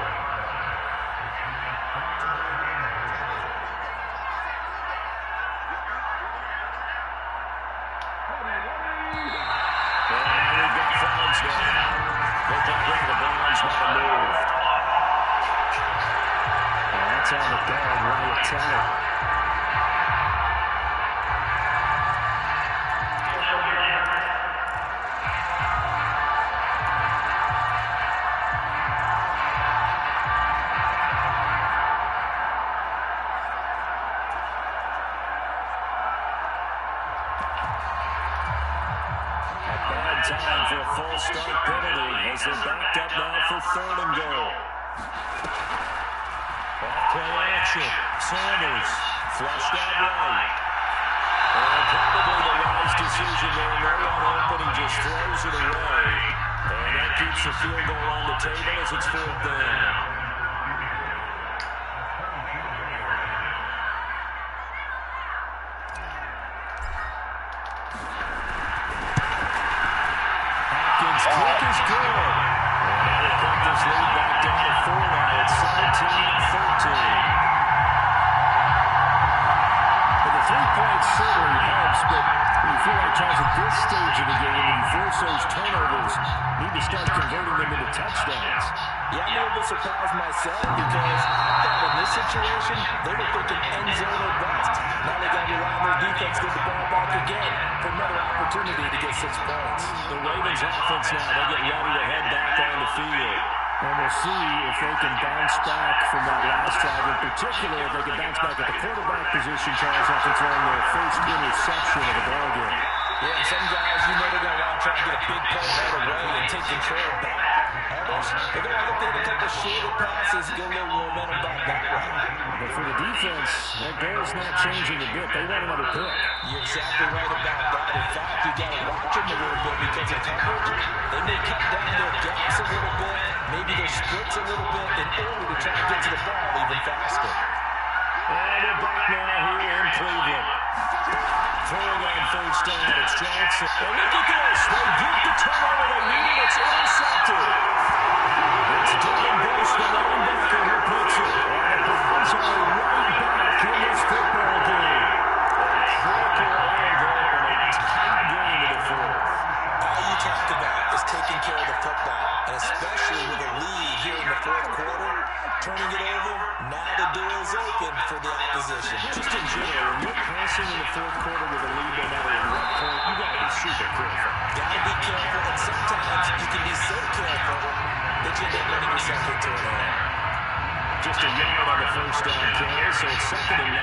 And we've got flags now. Looked like one of the Browns might have moved. And that's on the guard, Wyatt Teller. Time for a full start penalty as they're backed up now for third and goal. Off play action. Sanders flushed out right. And probably the wise decision there. No one open, he just throws it away. And that keeps the field goal on the table as it's fourth down. Quick is good. And they cut this lead back down to 4 now. It's 17-13. Well, the 3 points certainly helps, but you feel like, Charles, at this stage of the game, when you force those turnovers, you need to start converting them into touchdowns. Yeah, I'm a little bit surprised myself because I thought in this situation, they were thinking end zone or bust. Now they got to rely on their defense to get the ball back again for another opportunity to get 6 points. The Ravens offense now, they get ready to head back on the field. And we'll see if they can bounce back from that last drive. In particular, if they can bounce back at the quarterback position, Charles, after throwing their first interception of the ballgame. Yeah, and some guys, you know they're going to want to try and get a big play right away and take control back. Others, they're going to look at a couple shorter passes, get a little momentum back that way. But for the defense, that goal's not changing a bit. They want another pick. You're exactly right about that. In fact, you got to watch them a little bit because of coverage. They may cut down their gaps a little bit, maybe their splits a little bit in order to try and get to the ball even faster. And they're back now here in Cleveland. Throwing on first down, it's Jackson. And look at this. They get the turnover they need. It's intercepted. It's David Njoku, the linebacker, who puts it. And the Browns are right back in this football game. Critical error there and a tight game to the fourth. All you talk about is taking care of the football, and especially with a lead here in the fourth quarter, turning it over, now the door is open for the opposition. Just in general, when you're passing in the fourth quarter with a lead no matter at what point, you got to be super careful. Got to be careful, and sometimes you can be so careful that you end up running yourself into an error. Just a yard on the first down carry, so it's 2nd and 9.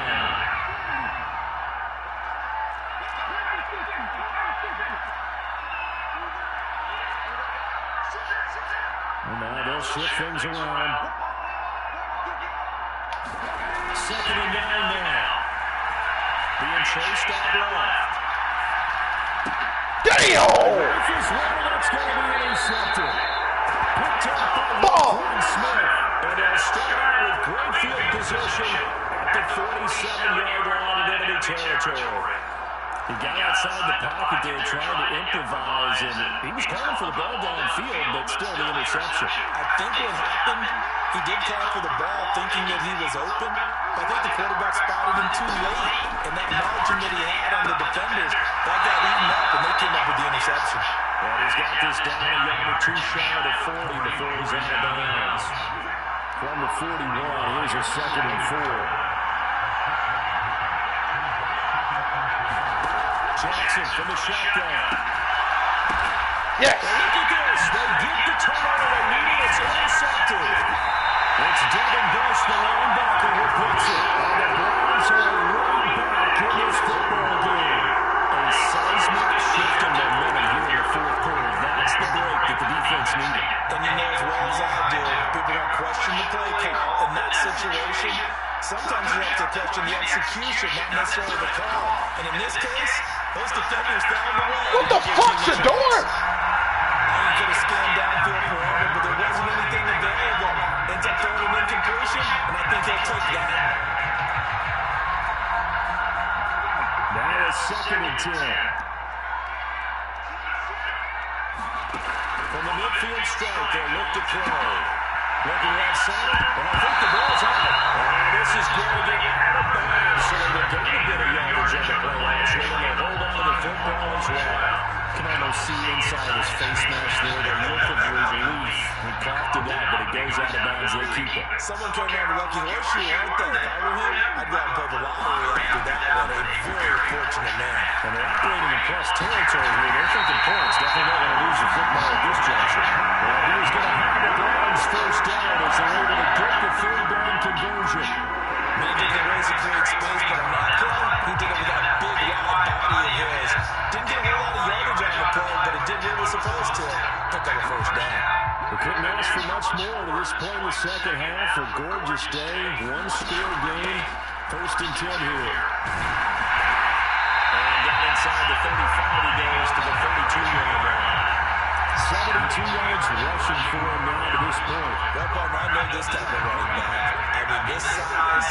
And now they'll shift things around. 2nd and 9 now. Being chased out left. Damn! That's going to be intercepted. Picked up by Smith. And they'll start out with great field position at the 47-yard line in enemy territory. He got outside the pocket there trying to improvise, and he was calling for the ball downfield, but still the interception. I think what happened, he did call for the ball thinking that he was open, but I think the quarterback spotted him too late, and that margin that he had on the defenders, that got eaten up, and they came up with the interception. And he's got this down a yard or two shy of the 40 before he's out of bounds. From the 41, here's a 2nd and 4. Jackson from the shotgun. Yes. Look at this. They get the turnover they needed. It's intercepted. It's David Njoku, the linebacker, who puts it. And the Browns are right back in this football game. A seismic shift in momentum here in the 4th quarter. That's the break that the defense needed. And you know as well as I do, people don't question the play call in that situation. Sometimes you have to question the execution, not necessarily the call. And in this case, those defenders found a way. What the fuck, Shedeur? He could have scanned downfield forever, but there wasn't anything available. Ends up throwing an incompletion, and I think he'll take that. Now it's 2nd and 10. From the midfield strike, they'll look to throw. Looking right center, and I think the ball's out. And this is going to get out of bounds, so they're going to get a yardage on the play action, and they'll hold on to the football as well. Can almost see inside his face mask there, the look of relief. He coughed it out, but it goes out of bounds. They keep it. Someone came around the lucky horseshoe, aren't they? If I were him, I'd go out and play the lottery after that one. A very fortunate man. And they're operating in plus territory here. They're thinking points. Definitely not going to lose the football at this juncture. Well, he was going to have the Browns first down as they're able to get the 3rd down conversion. Made it the ways to create space, but on that play, he did it with that big, wide body of his. Didn't get a whole lot of yardage on the play, but it did what it was supposed to. Pick up a first down. We couldn't ask for much more to this play in the 2nd half. A gorgeous day, one-score game. 1st and 10 here. And down inside the 35, he goes to the 32-yard line. 72 yards rushing for him now to this point. Well, Paul, I know this type of running back. I mean, this size,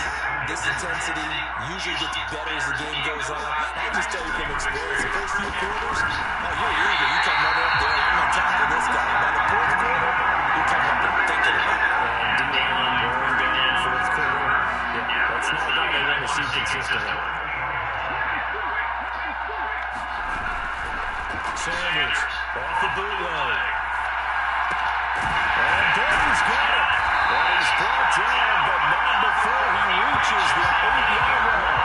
this intensity usually gets better as the game goes on. I just tell you from experience, the first few quarters, oh, you're eager. You come right up there. I'm going to tackle this guy. By the 4th quarter, you come up and thinking about it. And Dion going down 4th quarter. Yeah, that's not a guy they want to see consistently. Sanders off the bootleg. And Brady's got it. And he's brought down, but not before he reaches the 8-yard line.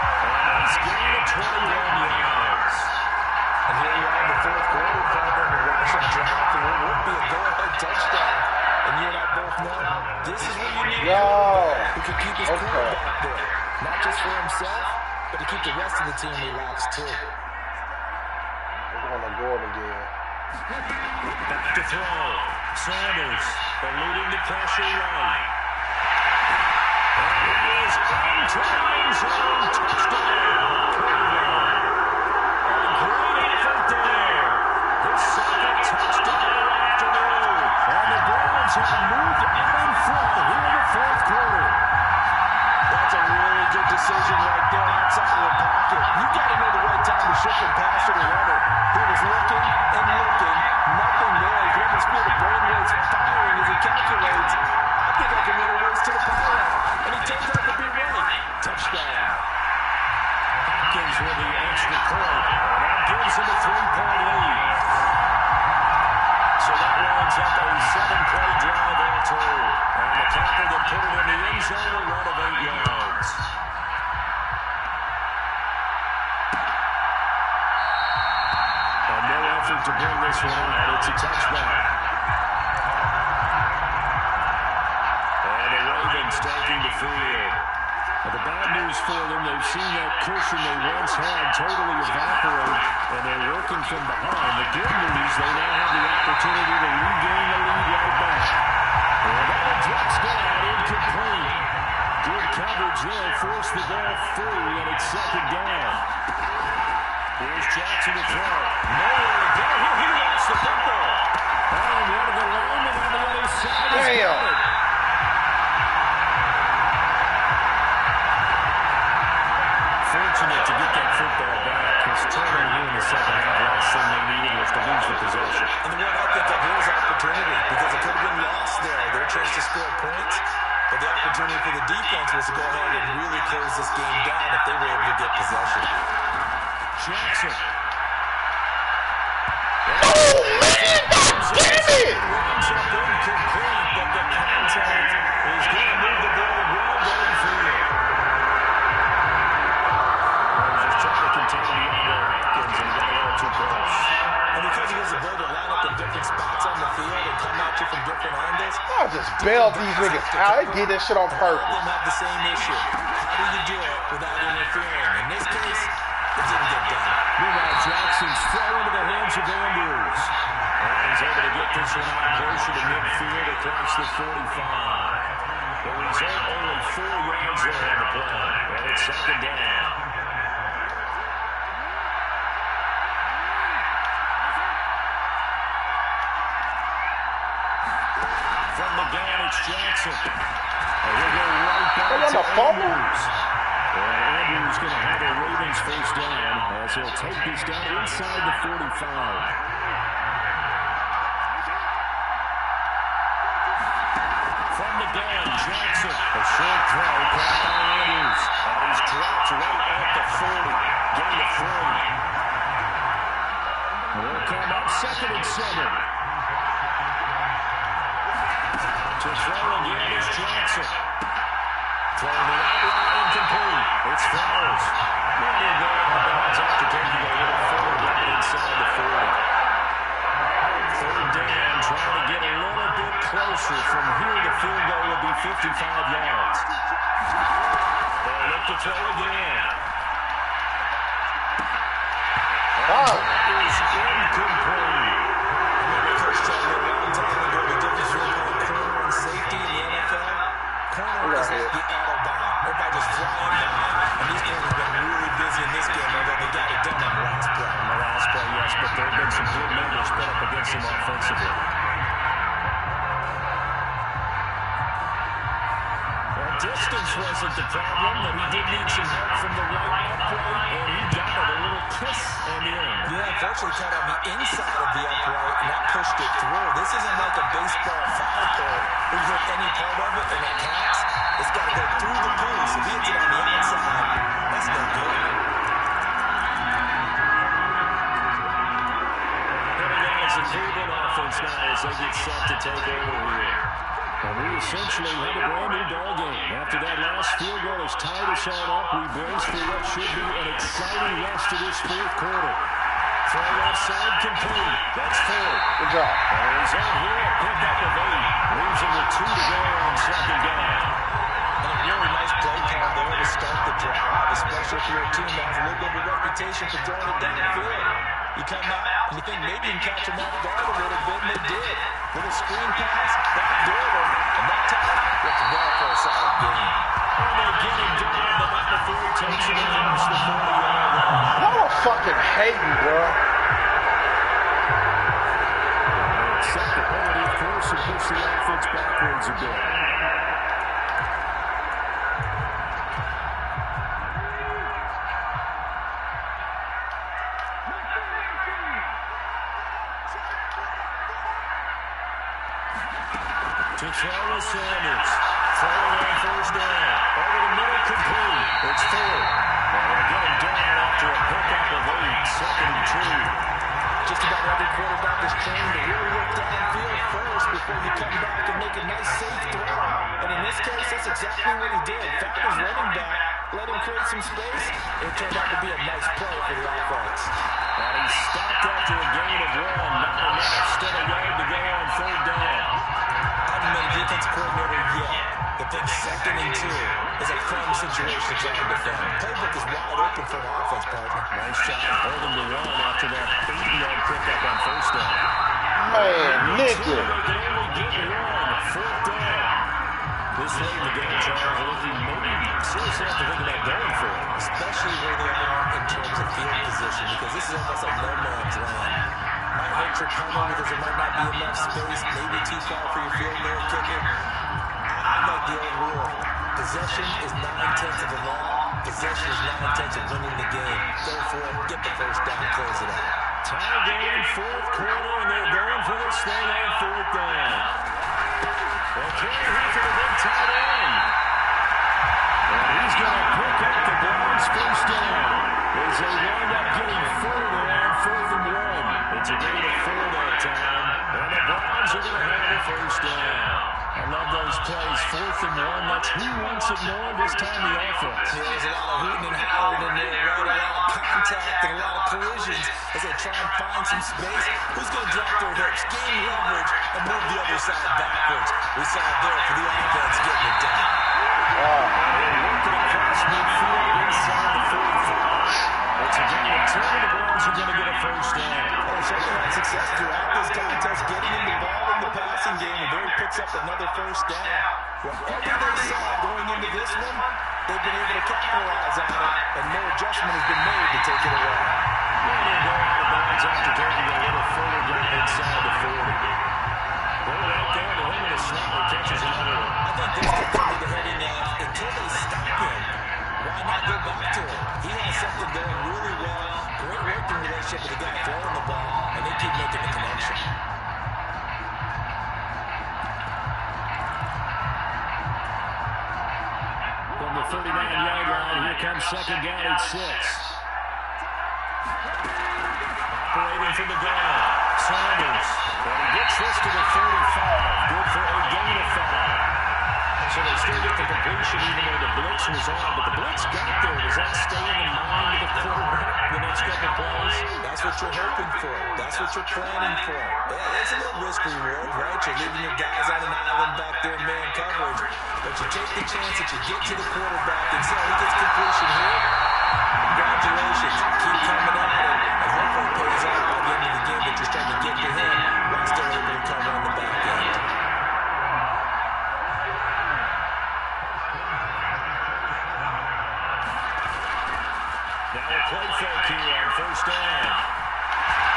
And he's gained it 21 yards. And here you are in the 4th quarter, Father, and the rushing drop, and it would be a go-ahead touchdown. And you and I both know this is what you need. Who can keep his quarterback there. Not just for himself, but to keep the rest of the team relaxed, too. On the board again. Back to throw. Sanders eluding the pressure right. And he is into the end zone. Touchdown. A great effort there. The 2nd touchdown of the afternoon. And the Browns have moved out in front here in the 4th quarter. That's a really good decision right there outside of the pocket. You got to know the right time to shift and pass to the runner. He was looking and looking, nothing there. You can almost feel the brainwaves firing as he calculates. I think I can run a race to the power. And he turns out to be right. Touchdown. Hopkins with the extra point. And that gives him a 3-point lead. So that lines up a 7-play drive all told. And the capper that put it in the end zone, a run of 8 yards. And no effort to bring this one out. It's a touchback. And the Ravens taking the field. news for them. They've seen that cushion they once had totally evaporate, and they're working from behind. The good news, they now have the opportunity to regain the lead right back. And that one drops down, incomplete. Good coverage there, forced the ball free, and it's second down. Here's Jackson to throw. Nowhere to go. He lost the football. And one of the linemen on the other side is covered. Fortunate to get that football back, because turning here in the second half, last thing they needed was to lose the possession. And the one I think of here is opportunity, because it could have been lost there. Their chance to score points. But the opportunity for the defense was to go ahead and really close this game down if they were able to get possession. Jackson. Oh, man! God damn it! Runs up incomplete, but the contact is going to move the ball well downfield. Just trying to contain the Andrew Hopkins and got a little too close. And because he has the ability to line up in different spots on the field and come at you from different angles, I'll just bail these niggas out. They did that shit on purpose. all of them have the same issue. How do you do it without interfering? In this case, it didn't get done. Lamar Jackson's throw into the hands of Andrews. And he's able to get this one out closer to midfield across the 45. The result, only 4 yards there on the play. And it's second down. From the gun, it's Jackson. And he'll go right back to Andrews. And Andrews going to have the Ravens first down as he'll take this down inside the 45. From the gun, Jackson. A short throw caught by Andrews. And he's dropped right at the 40. Gain of 40. Will come up second and 7. To throw again is Jackson. Throwing the outright incomplete. It's Flowers. Maybe going on the bounds after taking a little forward down inside the 40. Third down, trying to get a little bit closer. From here, the field goal will be 55 yards. They'll look to throw again. Oh. That is incomplete. Coach told me a long time ago the difference between corner and safety in the NFL. Corner is like the Autobahn. Everybody just flying by. And these corners have been really busy in this game, although they got it done on the last play. On the last play, yes, but there have been some good numbers put up against them offensively. Well, distance wasn't the problem, but he did need some help from the right upright, and he got it. A little kiss and in. Yeah, unfortunately caught on the inside of the upright, and that pushed it through. This isn't like a baseball foul pole where you hit any part of it and it counts. It's got to go through the post. If he hits it on the outside, that's no good. And again, it's a Cleveland offense now as they get set to take over here. And we essentially have a brand new ball game. After that last field goal has tied us all up, we brace for what should be an exciting rest of this fourth quarter. Throw left side complete. That's 4. Good job. And he's on here, a pickup of 8. Leaves him with 2 to go on second down. And a really nice play call there to start the drive, especially if you're a team that has a little bit of a reputation for throwing it downfield. You come out and you think maybe you can catch them off guard a little bit, and they did. Little screen pass, backdoor them, and that time, it's well for a solid game. And they get him down, but not before he takes it across the 40-yard line. Y'all are fucking hating, bro. Set the penalty, of course, and push the offense backwards a bit. To throw is Sanders. Throwing on first down. Over the middle, complete. It's 4. And they'll get him down after a pickup of 8. Second and 2. Just about every quarterback is trained to really look downfield first before you come back and make a nice safe throw. And in this case, that's exactly what he did. Found his running back, let him create some space, and it turned out to be a nice play for the offense. And he stopped after a gain of 1. Not enough. Still a yard to go on third down. I haven't been a defense coordinator yet, The big 2nd and 2 is a fun situation to try and defend. Playbook is wide open for an offense, partner. Nice job holding the run after that 8-yard pickup on first down. Man, nigga. They can only get one. 4th down. This late in the game, Charles, looking maybe seriously have to think about going for it. Especially where they are in terms of field position, because this is almost like no man's land. Might hurt your punter because there might not be enough space, maybe too far for your field goal kicker. I like the old rule. Possession is 9/10 of the law. Possession is 9/10 of winning the game. Go for it, get the first down, close it out. Tie game, 4th quarter, and they're going for this thing on 4th down. Well, Kerry here for the big tight end. And he's going to pick up the Browns' first down as they wind up getting further on 4th and 1. It's a gain of 4 that time, and the Browns are going to have the first down. I love those plays. 4th and 1. That's who wants it more this time, the offense. Yeah, there's a lot of hooting and hollering in there, right? A lot of contact and a lot of collisions as they try and find some space. Who's going to drop their hips, gain leverage, and move the other side backwards? We saw it there for the offense getting it done. They're working across midfield inside the 45. It's a gain of 10, and the Browns are going to get a first down. Well, certainly had success throughout this contest, getting in the ball in the passing game, and there he picks up another first down. Whatever they saw going into this one, they've been able to capitalize on it, and no adjustment has been made to take it away. They'll go out of bounds after taking a little further down inside the 40. They're right there to him, and a snap catches another one. I think this could come to the heading of, until they stop him, why not go back to him? He has something going really well, great working relationship with the guy throwing the ball, and they keep making the connection. From the 39-yard line, here comes 2nd down and 6. Operating from the ground, Sanders. And he gets this to the 35. Good for a gain of 5. So they still get the completion even though the blitz was on. But the blitz got there. Does that stay in the mind of the quarterback the next couple of plays? That's what you're hoping for. That's what you're planning for. It's a little risk reward, right? You're leaving your guys on an island back there in man coverage. But you take the chance that you get to the quarterback and say, he gets completion here. Congratulations. Keep coming at it. And hopefully it pays off by the end of the game that you're starting to get to him while still able to cover on the back end. Now a play fake here on first down.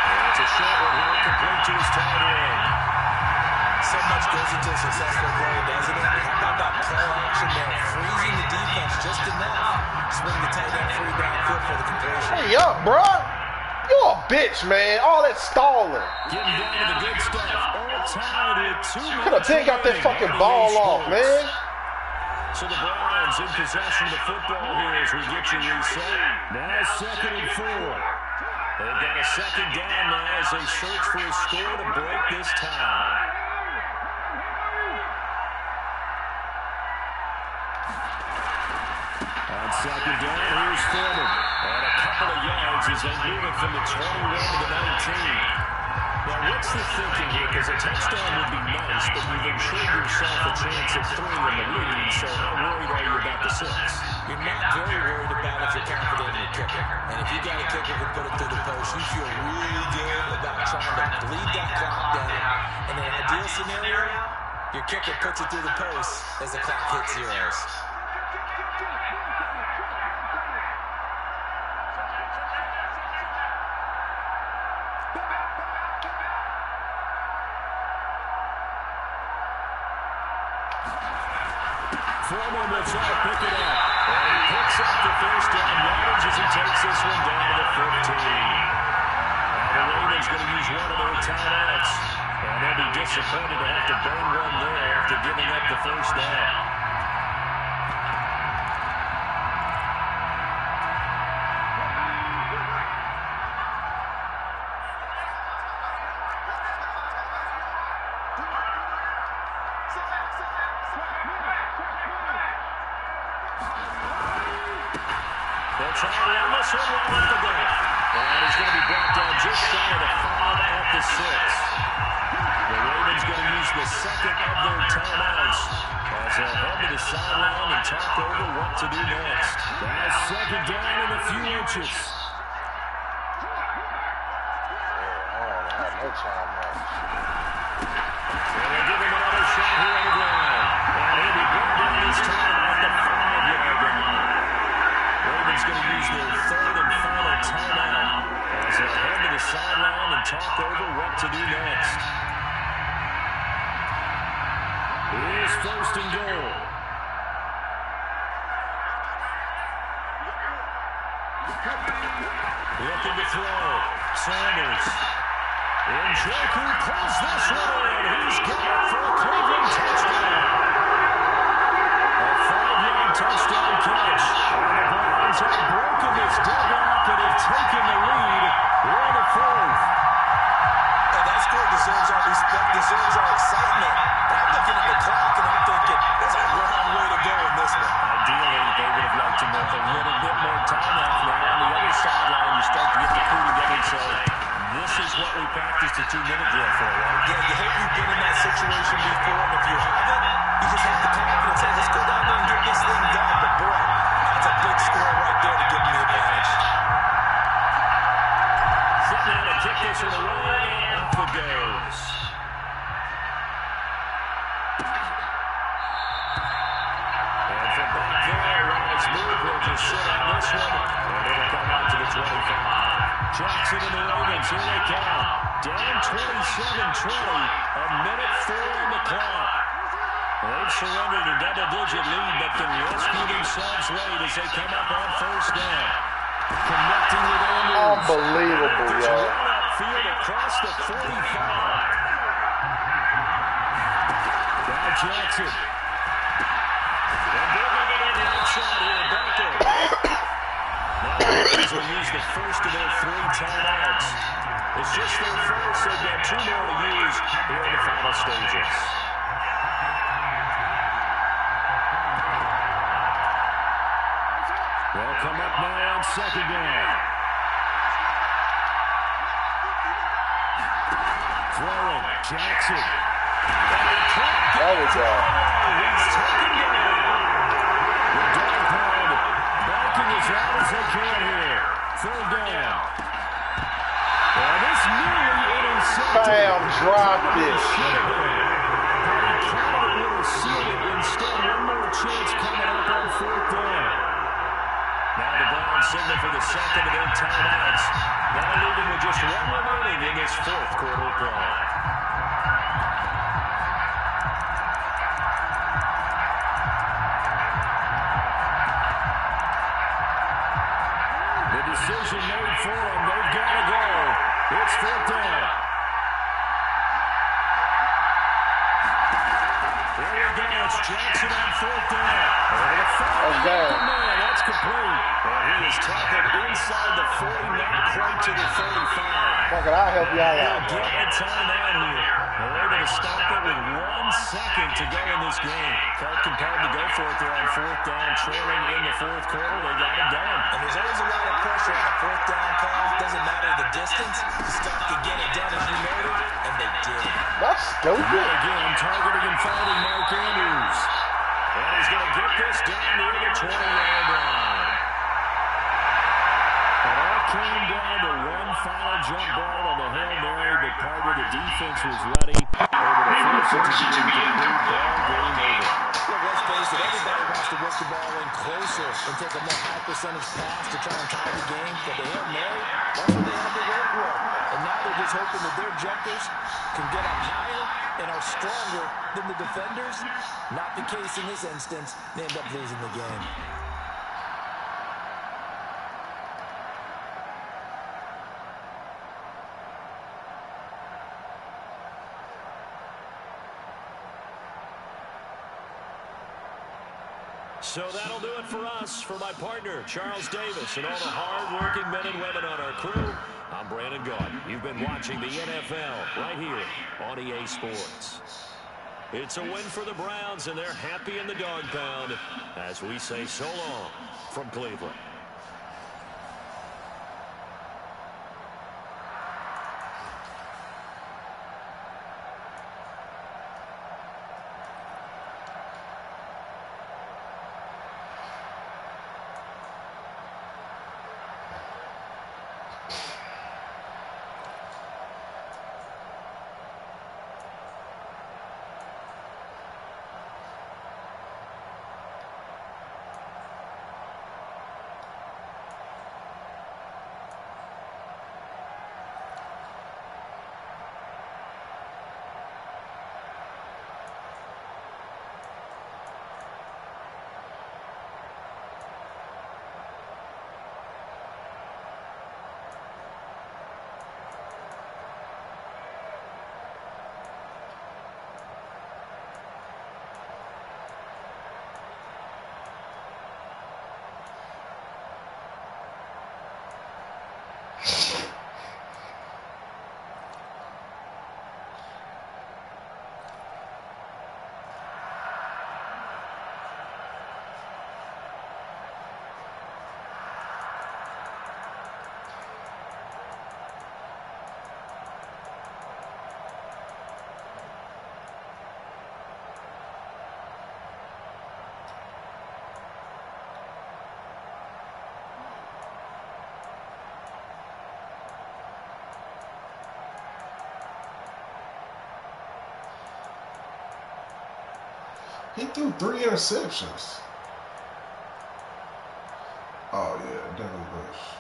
And it's a short one here, complete to his tight end. So much goes into a successful play, doesn't it? How about that play action there? Freezing the defense just enough. Swing the tight end free downfield for the completion. Hey up, bro. You a bitch, man. All that stalling. Getting down to the good stuff. All tied with 2 minutes. Could have taken out that fucking ball off, man. So the Browns in possession of the football here as we get you reset. Now 2nd and 4. They've got a 2nd down now as they search for a score to break this tie. On 2nd down, here's Foreman. And a couple of yards as they move it from the 21 to the 19. Now, what's the thinking here? Because a touchdown would be nice, but you've ensured yourself a chance of 3 in the lead, so how worried are you about the 6? You're not very worried about if you're confident in your kicker. And if you got a kicker who put it through the post, you feel really good about trying to bleed that clock down. In an ideal scenario, your kicker puts it through the post as the clock hits zeros. Foreman will try to pick it up. And he picks up the first down yardage as he takes this one down to the 15. Now the Ravens going to use one of their timeouts. And they'll be disappointed to have to burn one there after giving up the first down. They'll try to run this one right at the goal. And he's going to be brought down just shy of the 5 at the 6. The Ravens going to use the 2nd of their timeouts as As they'll head to the sideline and talk over what to do next. Now second down in a few inches. No timeouts. And they'll give him another shot here on the ground. And he'll be brought down this time at the 5-yard line. Ravens going to use their third and final timeout as they'll head to the sideline and talk over what to do next. Here's first and goal. Looking to throw. Sanders. Njoku pulls this one in. He's got it for a Cleveland touchdown. A 5-yard touchdown catch. And the Browns have broken this deadlock and have taken the lead in the fourth. And that score deserves our respect, deserves our excitement. But I'm looking at the clock and I'm thinking, there's a long way to go in this one. Ideally, they would have liked to make a little bit more time off now. On the other sideline, you start to get the crew together and say, this is what we practiced a 2-minute drill for, right? Yeah, you hope you've been in that situation before, and if you haven't, you just have the confidence, hey, let's go down there and get this thing done. But boy, that's a big score right there to give them the advantage. Sitting down to kick this one away, and off it goes. And from back there, Rice Moore will just sit on this one, and it'll come out to the 25. Jackson and the Ravens, here they come. Down 27-20, a minute 4 on the clock. They've surrendered a double-digit lead, but can rescue themselves late as they come up on first down. Connecting with Andrews. Unbelievable, Just yo. run upfield across the 45. Now Jackson. And they're going to get on the outside here, Baker. Now the Ravens will use the first of their 3 timeouts. It's just their first. They've got 2 more to use here in the final stages. They'll come up now on second down. Throwing, Jackson. There we go. He's taken down. The dog pound barking as loud as they can here. Third down. And this nearly intercepted. Bam, dropped it. Instead, one more chance coming up on fourth down. Now the Browns signal for the second of their timeouts. Now leaving with just 1 remaining in this fourth quarter play. The decision made for them. They've got to go. It's fourth down. There we go. It's Jackson on fourth down. That's complete. And he is tackled inside the 40, not quite to the 35. Fuck it, I'll help y'all out. Get a timeout here. They're able to stop it with 1 second to go in this game. Felt compelled to go for it there on fourth down, trailing in the fourth quarter. They got it done. And there's always a lot of pressure on the fourth down call. Doesn't matter the distance. You stop to get it done as you noted, and they did. That's stupid. Yet again, targeting and finding Mark Andrews. And he's going to get this down near the 20-yard line. It all came down to one final jump ball on the Hail Mary, but part of the defense was ready. Able to force it to be complete. Ball game over. Look, let's face it, everybody wants to work the ball in closer and take a more high percentage pass to try and tie the game. But the Hail Mary, that's what they had to work with. And now they're just hoping that their jumpers can get up higher and are stronger than the defenders. Not the case in this instance. They end up losing the game. So that'll do it for us. For my partner, Charles Davis, and all the hard-working men and women on our crew, I'm Brandon Gaunt. You've been watching the NFL right here on EA Sports. It's a win for the Browns, and they're happy in the dog pound as we say so long from Cleveland. He threw 3 interceptions. Oh, yeah, Devin Bush.